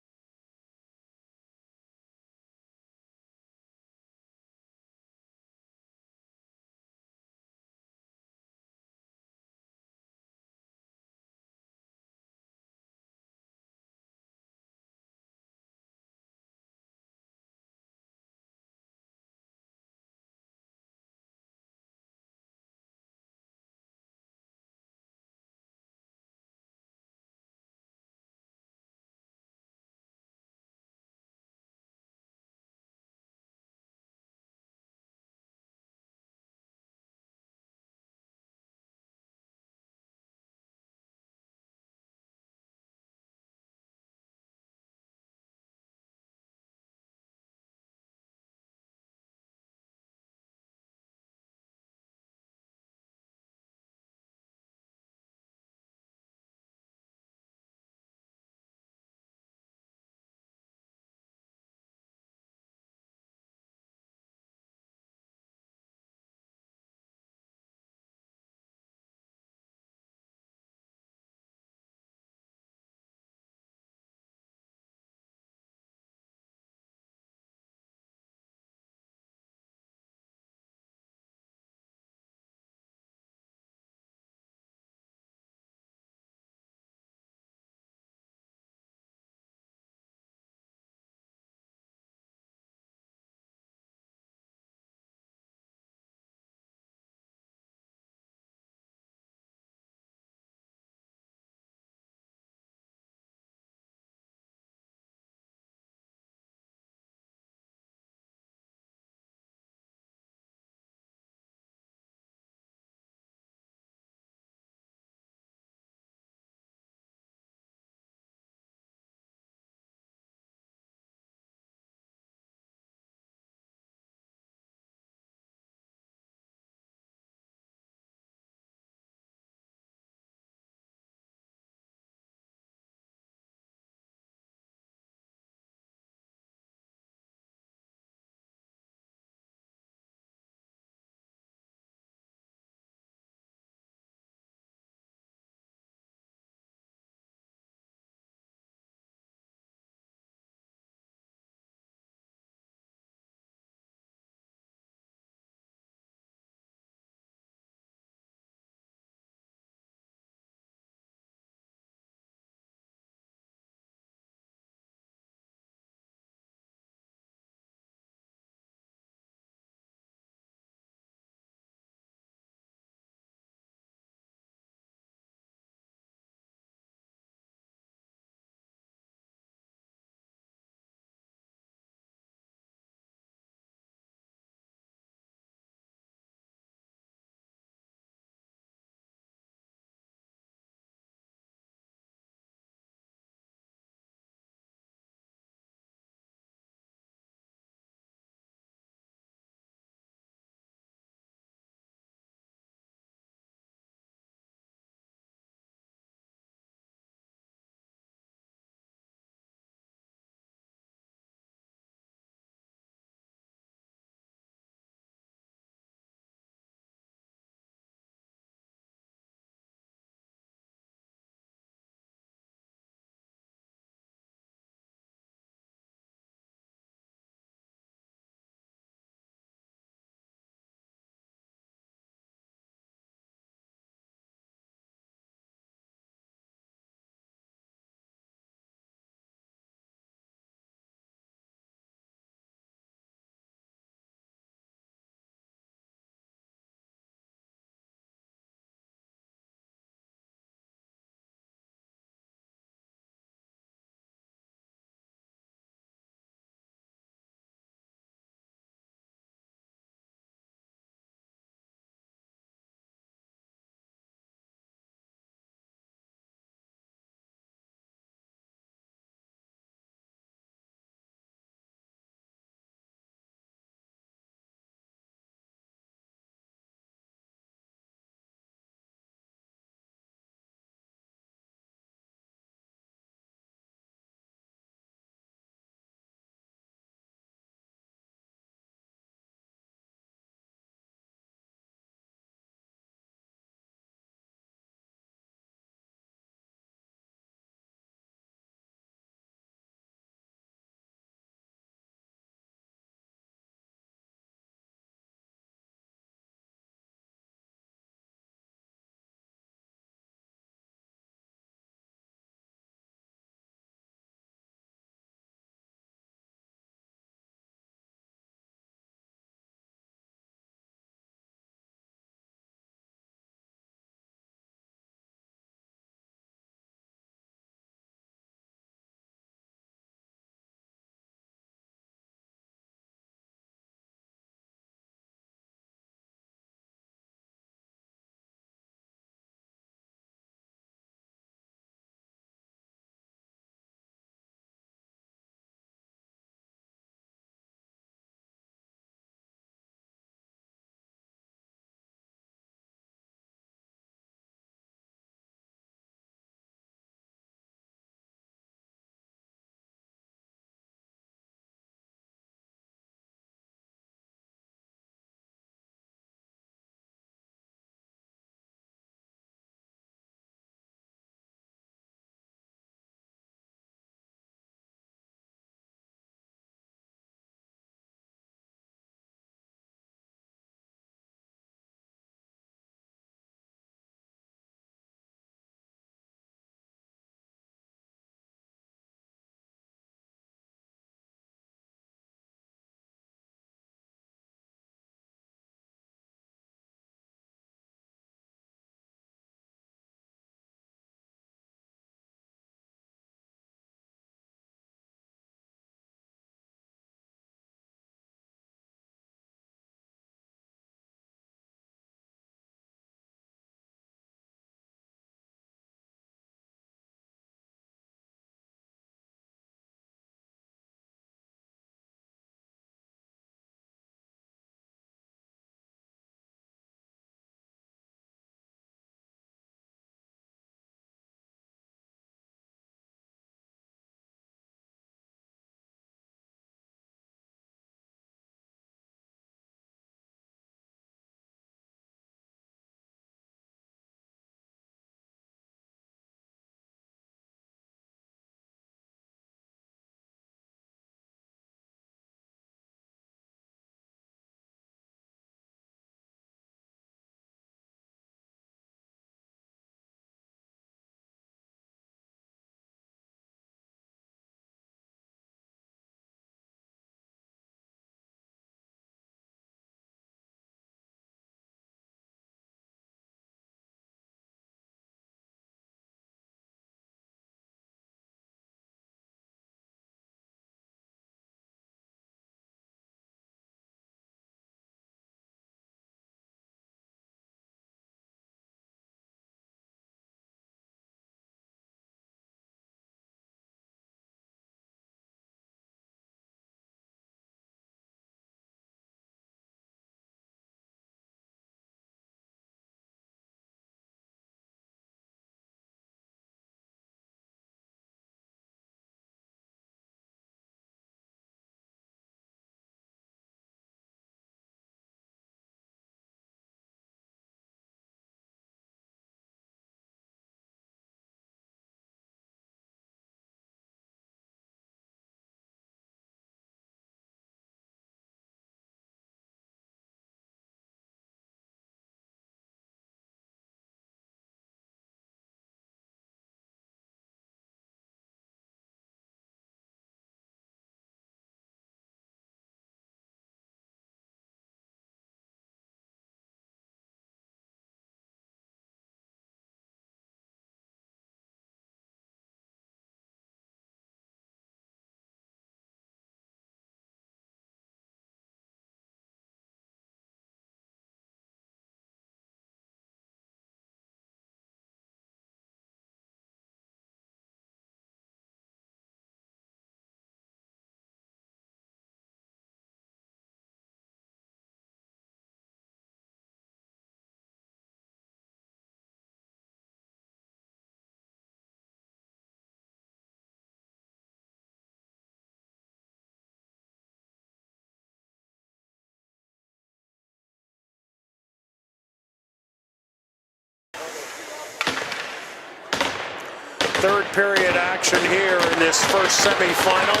Speaker 1: Third period action here in this first semifinal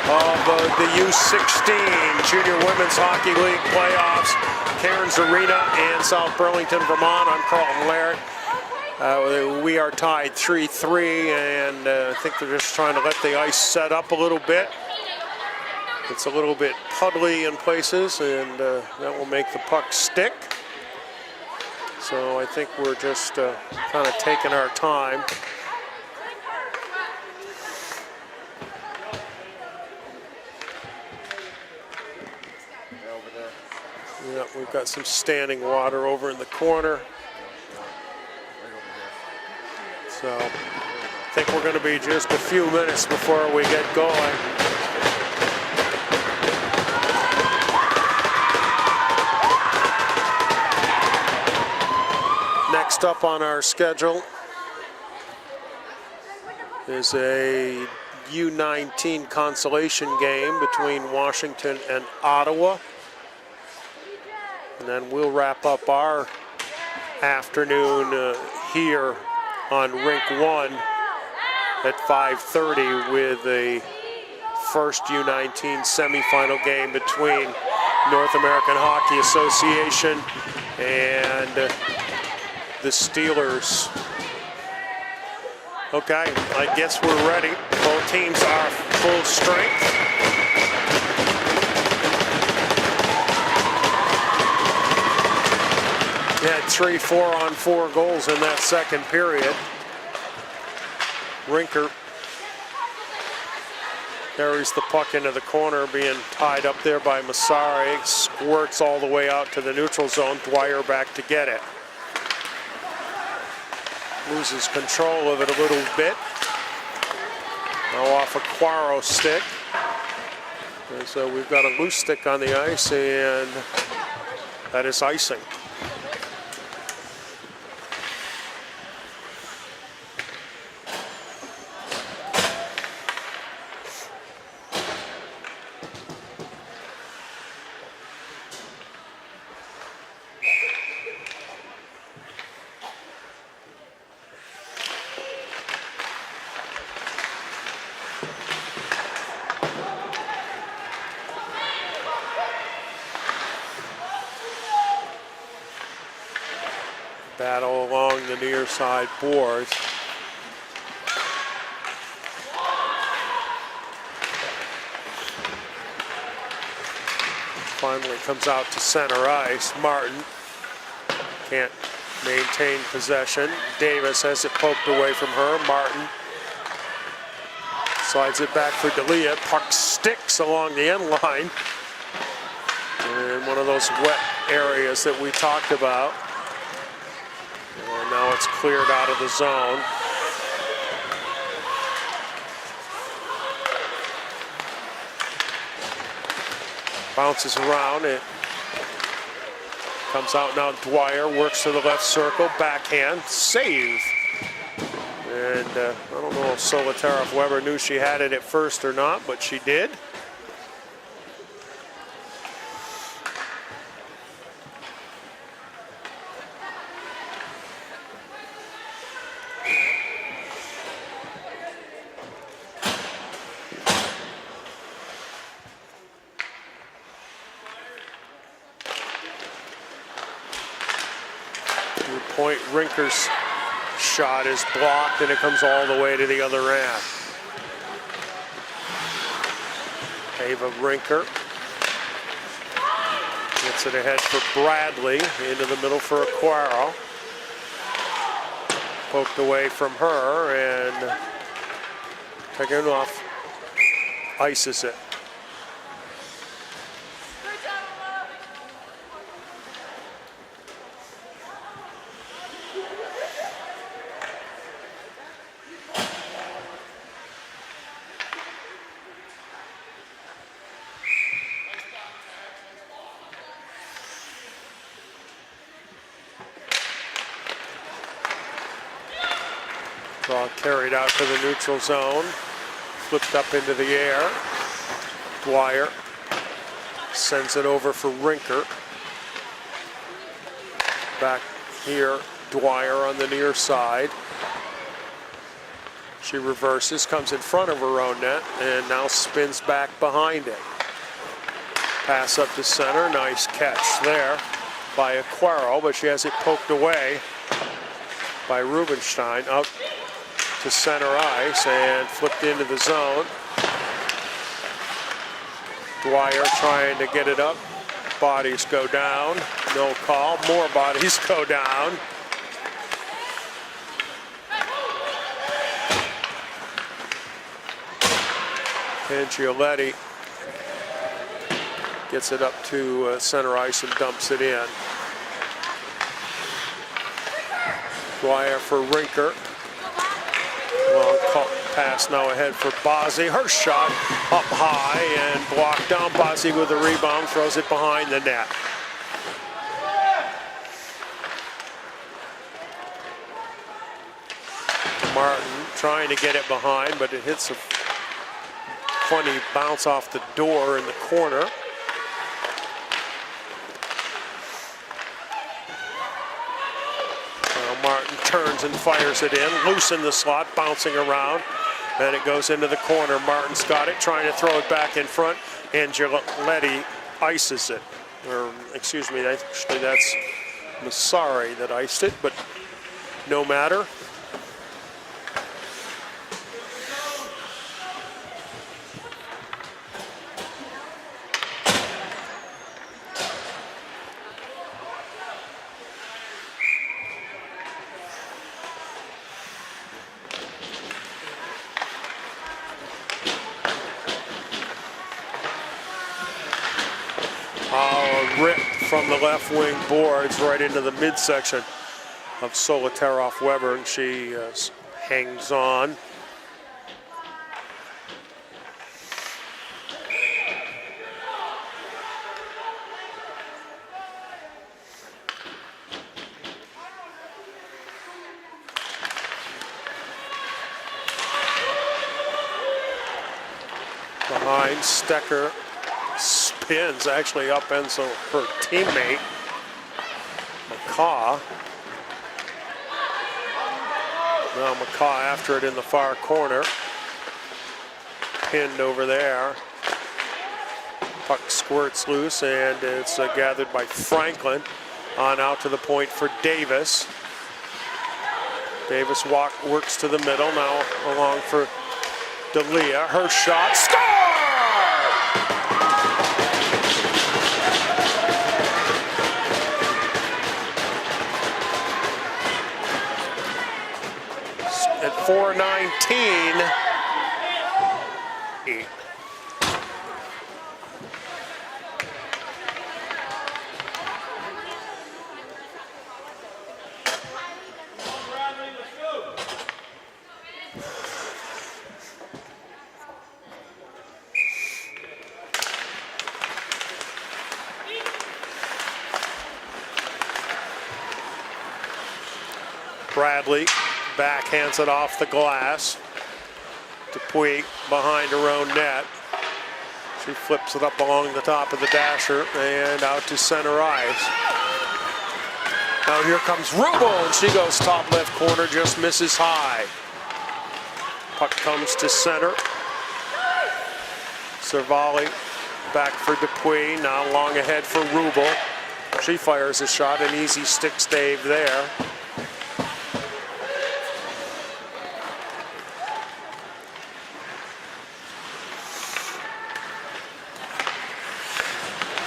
Speaker 1: of the U-16 Junior Women's Hockey League playoffs. Cairns Arena in South Burlington, Vermont. I'm Carlton Laird. We are tied 3-3, and I think they're just trying to let the ice set up a little bit. It's a little bit puddly in places, and that will make the puck stick. So I think we're just kind of taking our time. Yeah, we've got some standing water over in the corner. So I think we're going to be just a few minutes before we get going. Next up on our schedule is a U-19 consolation game between Washington and Ottawa. And then we'll wrap up our afternoon here on Rink 1 at 5:30 with a first U-19 semifinal game between North American Hockey Association and the Steelers. Okay, I guess we're ready. Both teams are full strength. We had 3 4-on-4 goals in that second period. Rinker carries the puck into the corner, being tied up there by Massari. Squirts all the way out to the neutral zone. Dwyer back to get it. Loses control of it a little bit. Now off a Quaro stick. And so we've got a loose stick on the ice, and that is icing. Battle along the near side boards. Finally comes out to center ice. Martin can't maintain possession. Davis has it poked away from her. Martin slides it back for D'Elia. Puck sticks along the end line in one of those wet areas that we talked about. And now it's cleared out of the zone. Bounces around. It comes out now. Dwyer works to the left circle. Backhand. Save. And I don't know if Solitaire Weber knew she had it at first or not, but she did. Point Rinker's shot is blocked, and it comes all the way to the other end. Ava Rinker gets it ahead for Bradley, into the middle for Aquaro. Poked away from her, and taken off, ices it. Ball carried out to the neutral zone, flipped up into the air. Dwyer sends it over for Rinker. Back here, Dwyer on the near side. She reverses, comes in front of her own net, and now spins back behind it. Pass up to center, nice catch there by Aquero, but she has it poked away by Rubenstein. Up to center ice and flipped into the zone. Dwyer trying to get it up. Bodies go down. No call. More bodies go down. And Gioletti gets it up to center ice and dumps it in. Dwyer for Rinker. Long pass now ahead for Bozzi. Her shot up high and blocked down. Bozzi with the rebound, throws it behind the net. Martin trying to get it behind, but it hits a funny bounce off the door in the corner. Martin turns and fires it in, loose in the slot, bouncing around, and it goes into the corner. Martin's got it, trying to throw it back in front, and Gioletti ices it. Or, excuse me, actually that's Massari that iced it, but no matter. Rip from the left wing boards right into the midsection of Solotaroff-Weber, and she hangs on. Behind, Stecker spins, actually upends her teammate, McCaw. Now McCaw after it in the far corner. Pinned over there. Puck squirts loose, and it's gathered by Franklin. On out to the point for Davis. Davis works to the middle, now along for D'Elia. Her shot, score! At 4:19. Bradley backhands it off the glass. Dupuy behind her own net. She flips it up along the top of the dasher and out to center ice. Now here comes Rubel, and she goes top left corner, just misses high. Puck comes to center. Cervalli back for Dupuy, now long ahead for Rubel. She fires a shot, an easy stick stave there.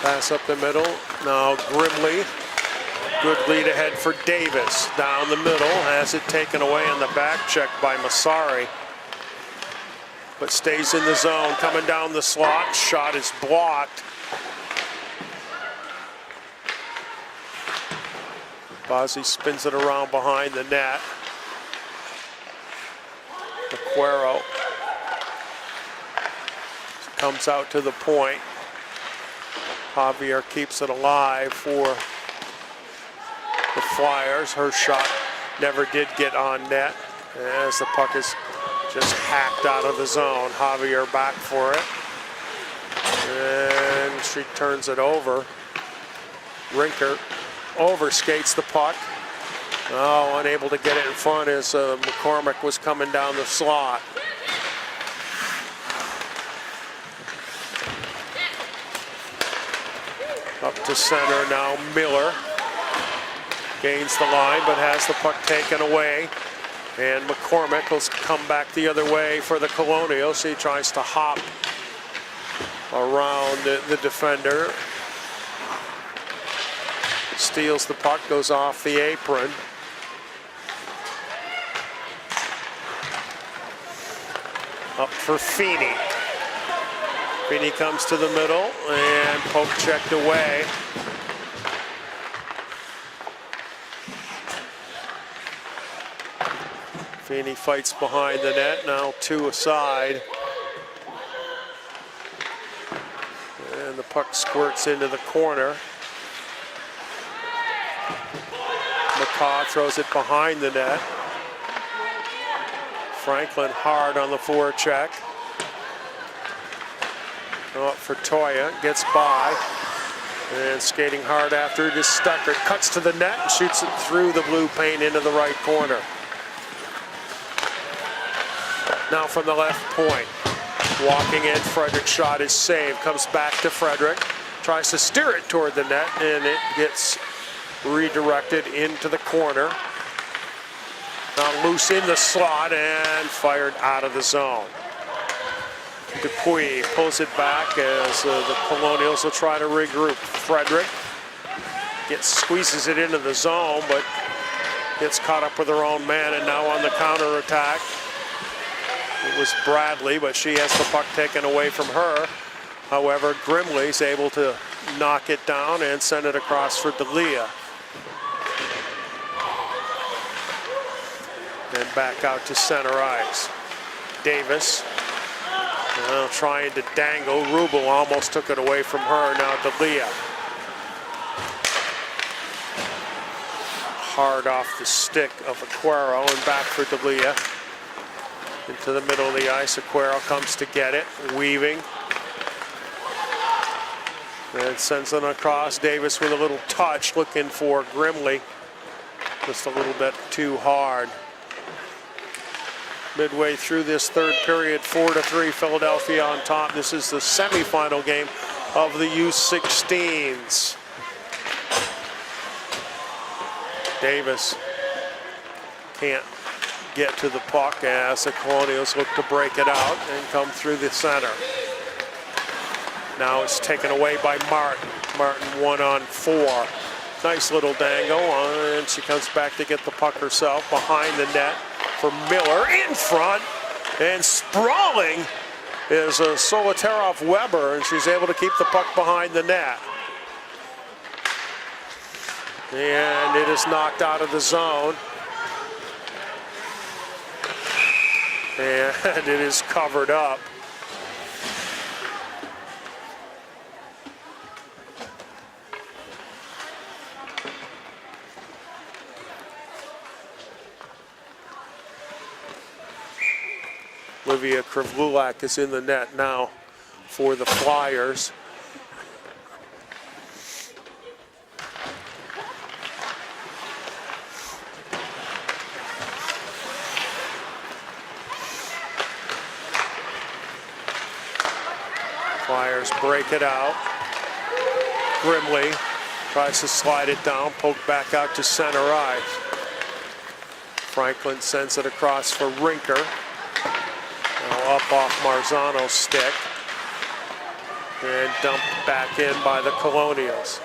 Speaker 1: Pass up the middle, now Grimley. Good lead ahead for Davis. Down the middle, has it taken away on the back check by Massari. But stays in the zone, coming down the slot. Shot is blocked. Bozzi spins it around behind the net. Aquero comes out to the point. Javier keeps it alive for the Flyers. Her shot never did get on net as the puck is just hacked out of the zone. Javier back for it. And she turns it over. Rinker overskates the puck. Oh, unable to get it in front as McCormick was coming down the slot. Up to center now, Miller. Gains the line, but has the puck taken away. And McCormick will come back the other way for the Colonials. He tries to hop around the defender. Steals the puck, goes off the apron. Up for Feeney. Feeney comes to the middle and poke checked away. Feeney fights behind the net, now 2 aside. And the puck squirts into the corner. McCaw throws it behind the net. Franklin hard on the forecheck. Up for Toya, gets by. And skating hard after it is Stucker. Cuts to the net and shoots it through the blue paint into the right corner. Now from the left point. Walking in, Frederick's shot is saved. Comes back to Frederick. Tries to steer it toward the net, and it gets redirected into the corner. Now loose in the slot and fired out of the zone. Dupuis pulls it back as the Colonials will try to regroup. Frederick squeezes it into the zone, but gets caught up with her own man, and now on the counterattack. It was Bradley, but she has the puck taken away from her. However, Grimley's able to knock it down and send it across for D'Elia. And back out to center ice. Davis trying to dangle. Rubel almost took it away from her. Now D'Elia. Hard off the stick of Aquero and back for D'Elia. Into the middle of the ice. Aquero comes to get it. Weaving. And sends it across. Davis with a little touch looking for Grimley. Just a little bit too hard. Midway through this third period, 4-3, Philadelphia on top. This is the semifinal game of the U-16s. Davis can't get to the puck as the Colonials look to break it out and come through the center. Now it's taken away by Martin. Martin 1-on-4. Nice little dangle, and she comes back to get the puck herself behind the net. For Miller in front, and sprawling is a Solotaroff-Weber, and she's able to keep the puck behind the net. And it is knocked out of the zone. And it is covered up. Olivia Krivulak is in the net now for the Flyers. Flyers break it out. Grimley tries to slide it down, poke back out to center ice. Franklin sends it across for Rinker. Now up off Marzano's stick. And dumped back in by the Colonials.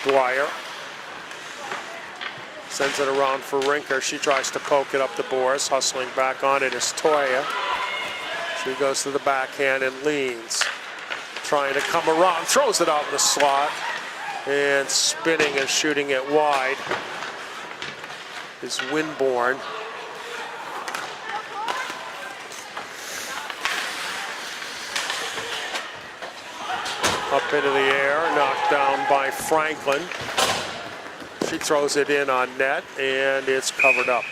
Speaker 1: Dwyer sends it around for Rinker. She tries to poke it up the boards. Hustling back on it is Toya. She goes to the backhand and leans. Trying to come around. Throws it out in the slot. And spinning and shooting it wide is Winborn. Up into the air, knocked down by Franklin. She throws it in on net, and it's covered up.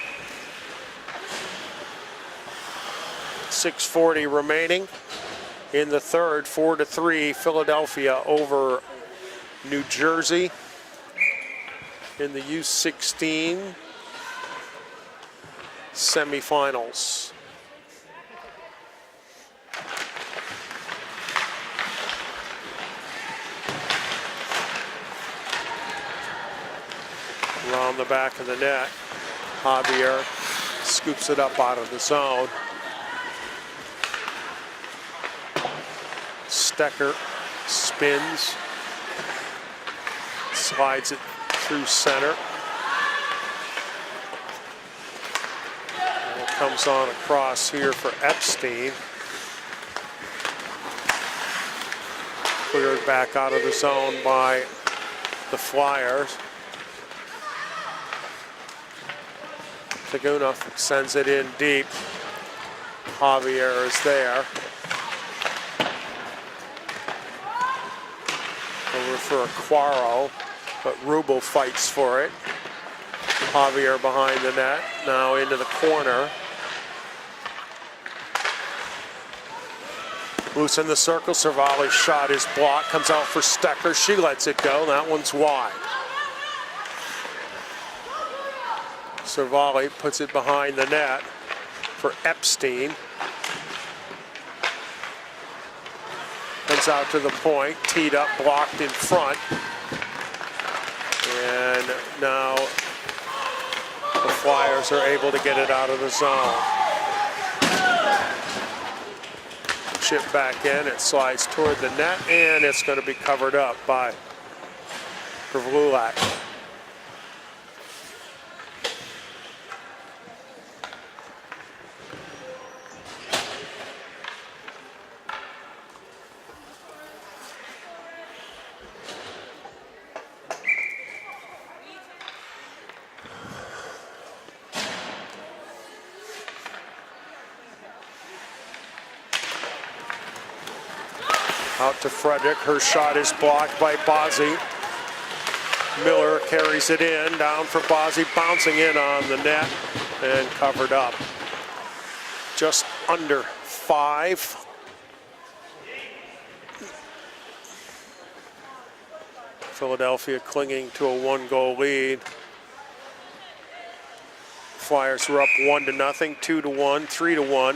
Speaker 1: 6:40 remaining in the third. 4-3, Philadelphia over New Jersey in the U-16 semifinals. Around the back of the net, Javier scoops it up out of the zone. Stecker spins, slides it through center. And it comes on across here for Epstein. Cleared back out of the zone by the Flyers. Taguna sends it in deep. Javier is there. Over for Aquaro, but Rubel fights for it. Javier behind the net, now into the corner. Loose in the circle, Cervalli's shot is blocked, comes out for Stecker, she lets it go, that one's wide. Cervalli puts it behind the net for Epstein. Comes out to the point, teed up, blocked in front. And now the Flyers are able to get it out of the zone. Chip back in, it slides toward the net, and it's going to be covered up by Krivulak. Out to Frederick, her shot is blocked by Bozzi. Miller carries it in, down for Bozzi, bouncing in on the net and covered up. Just under 5. Philadelphia clinging to a 1-goal lead. Flyers were up 1-0, 2-1, 3-1.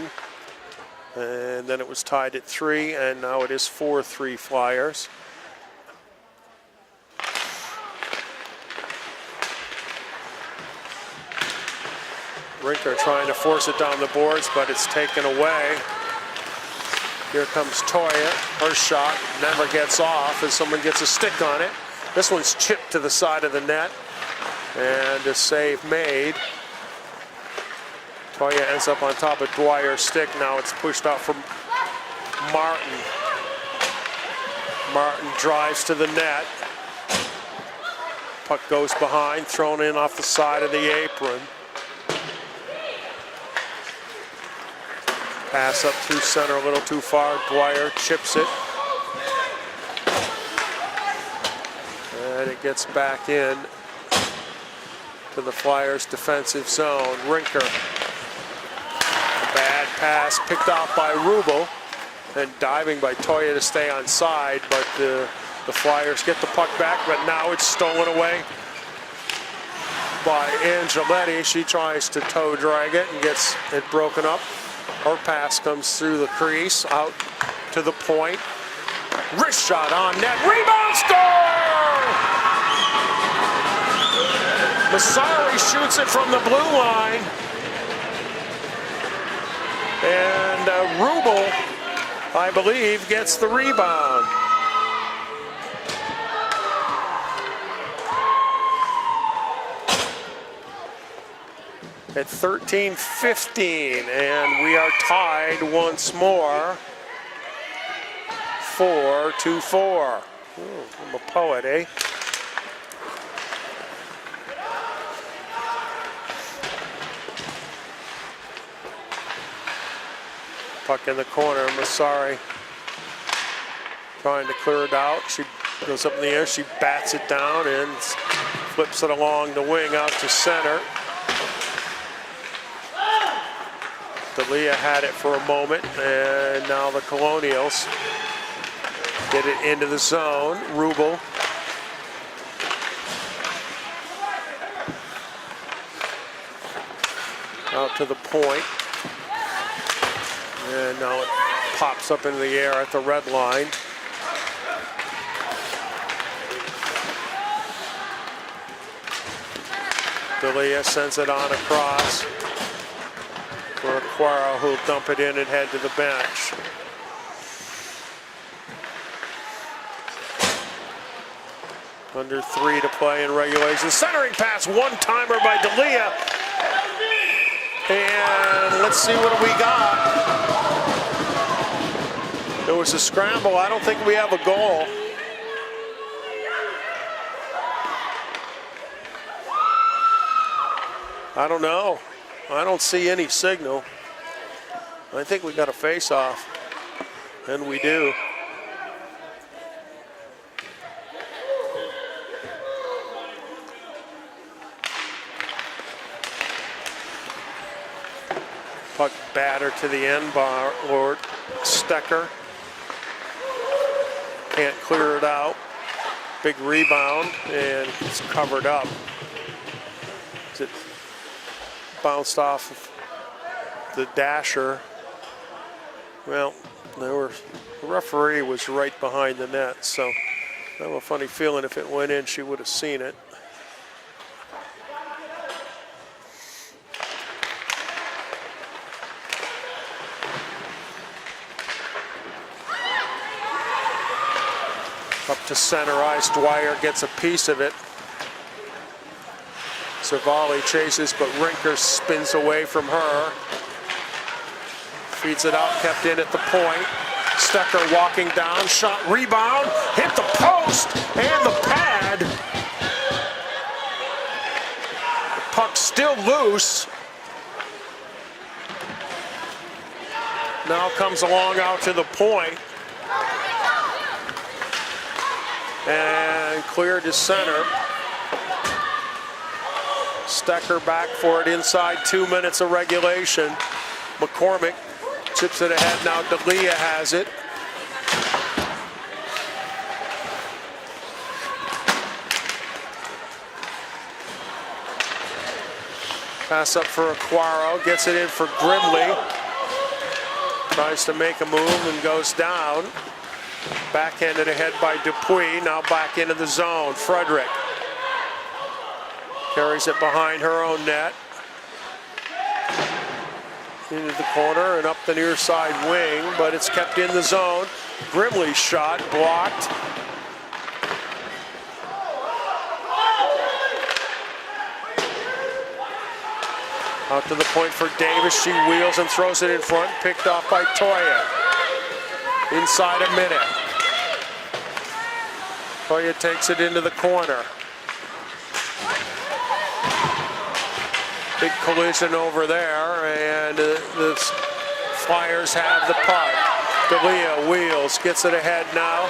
Speaker 1: And then it was tied at 3, and now it is 4-3 Flyers. Rinker trying to force it down the boards, but it's taken away. Here comes Toya. Her shot never gets off as someone gets a stick on it. This one's chipped to the side of the net, and a save made. Toya ends up on top of Dwyer's stick. Now it's pushed out from Martin. Martin drives to the net. Puck goes behind, thrown in off the side of the apron. Pass up through center a little too far. Dwyer chips it. And it gets back in to the Flyers' defensive zone. Rinker. Bad pass picked off by Rubel, and diving by Toya to stay on side, but the Flyers get the puck back, but now it's stolen away by Angeletti. She tries to toe drag it and gets it broken up. Her pass comes through the crease, out to the point. Wrist shot on net, rebound, score! Masari shoots it from the blue line. And Rubel, I believe, gets the rebound. At 13-15, and we are tied once more. 4-4. I'm a poet, eh? Puck in the corner, Masari trying to clear it out. She goes up in the air, she bats it down and flips it along the wing out to center. D'Elia had it for a moment, and now the Colonials get it into the zone. Rubel to the point. And now it pops up into the air at the red line. D'Elia sends it on across for Aquaro, who'll dump it in and head to the bench. Under 3 to play in regulation. Centering pass, one-timer by D'Elia. And let's see what we got. There was a scramble. I don't think we have a goal. I don't know. I don't see any signal. I think we got a face-off. And we do. Puck battered to the end by Lord Stecker. Can't clear it out. Big rebound, and it's covered up. It bounced off of the dasher. Well, the referee was right behind the net, so I have a funny feeling if it went in, she would have seen it. Up to center ice, Dwyer gets a piece of it. Cervalli chases, but Rinker spins away from her. Feeds it out, kept in at the point. Stecker walking down, shot, rebound, hit the post, and the pad. The puck still loose. Now comes along out to the point. And cleared to center. Stecker back for it inside 2 minutes of regulation. McCormick chips it ahead. Now D'Elia has it. Pass up for Aquaro. Gets it in for Grimley. Tries to make a move and goes down. Backhanded ahead by Dupuis, now back into the zone. Frederick carries it behind her own net. Into the corner and up the near side wing, but it's kept in the zone. Grimley's shot blocked. Out to the point for Davis. She wheels and throws it in front, picked off by Toya. Inside a minute. Toya takes it into the corner. Big collision over there, and the Flyers have the puck. D'Elia wheels, gets it ahead now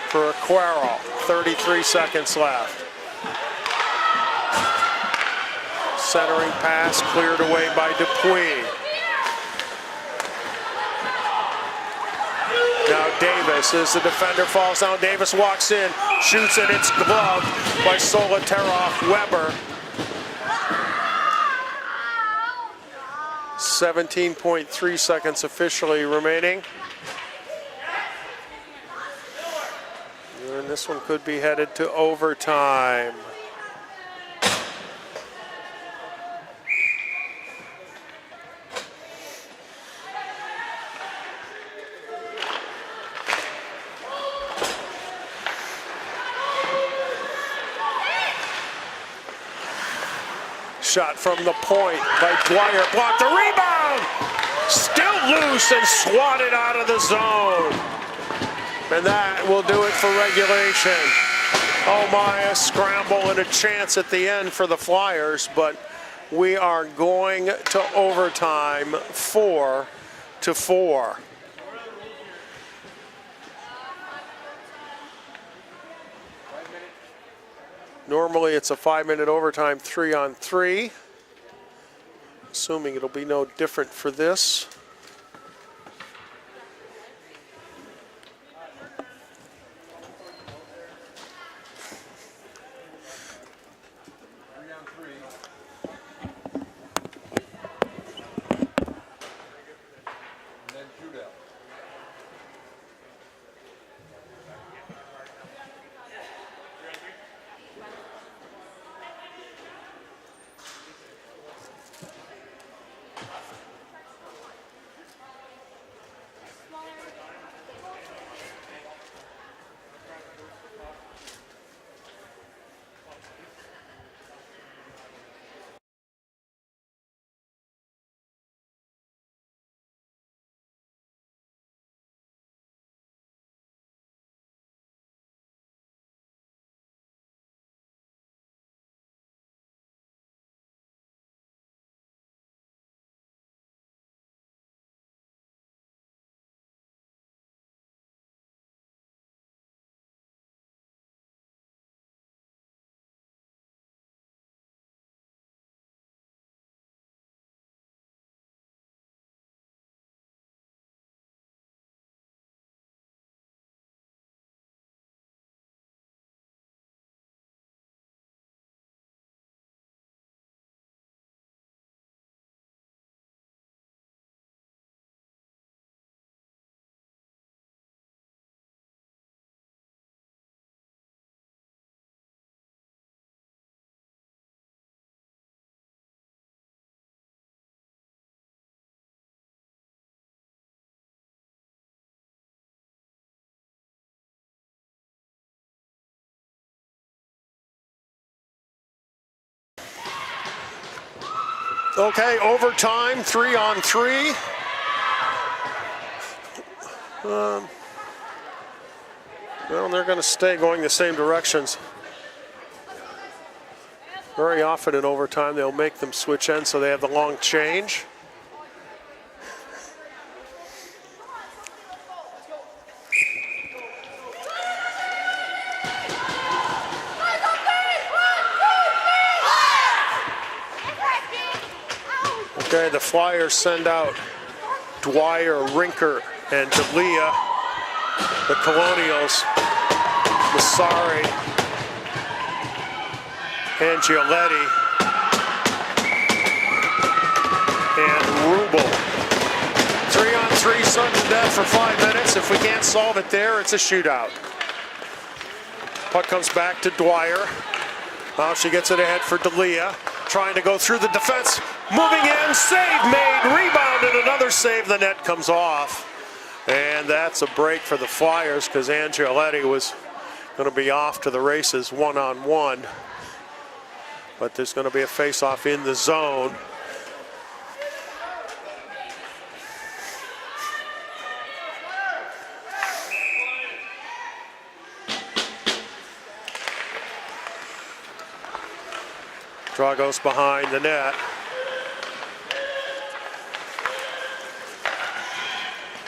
Speaker 1: for Aquaro. 33 seconds left. Centering pass cleared away by Dupuis. Now Davis, as the defender falls down, Davis walks in, shoots it, it's gloved by Solotaroff. Weber. 17.3 seconds officially remaining. And this one could be headed to overtime. Shot from the point by Dwyer, blocked the rebound, still loose and swatted out of the zone. And that will do it for regulation. Oh my, a scramble and a chance at the end for the Flyers, but we are going to overtime 4-4. Normally it's a 5-minute overtime 3-on-3. Assuming it'll be no different for this. Okay, overtime, 3-on-3. Well, they're going to stay going the same directions. Very often in overtime, they'll make them switch ends so they have the long change. Okay, the Flyers send out Dwyer, Rinker, and D'Elia. The Colonials, Massari, Angioletti, and Rubel. 3-on-3 sudden death for 5 minutes. If we can't solve it there, it's a shootout. Puck comes back to Dwyer. Now she gets it ahead for D'Elia. Trying to go through the defense. Moving in, save made, rebounded, another save, the net comes off. And that's a break for the Flyers because Angioletti was going to be off to the races one-on-one. But there's going to be a face-off in the zone. Dragos behind the net.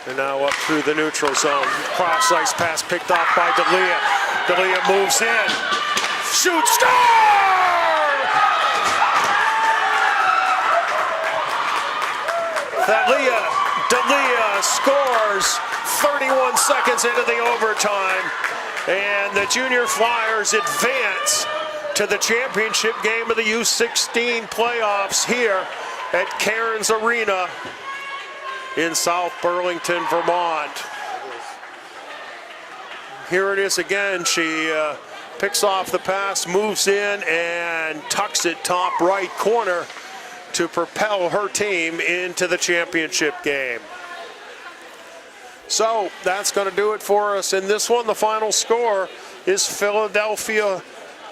Speaker 1: And now up through the neutral zone. Cross ice pass picked off by D'Elia. D'Elia moves in. Shoots, score! D'Elia scores 31 seconds into the overtime. And the Junior Flyers advance to the championship game of the U-16 playoffs here at Cairns Arena in South Burlington, Vermont. Here it is again. She picks off the pass, moves in, and tucks it top right corner to propel her team into the championship game. So that's going to do it for us in this one. The final score is Philadelphia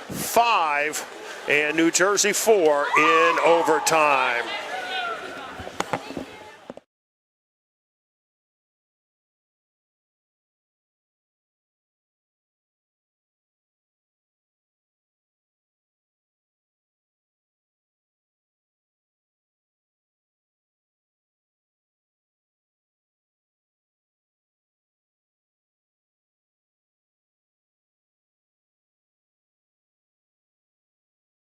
Speaker 1: 5 and New Jersey 4 in overtime.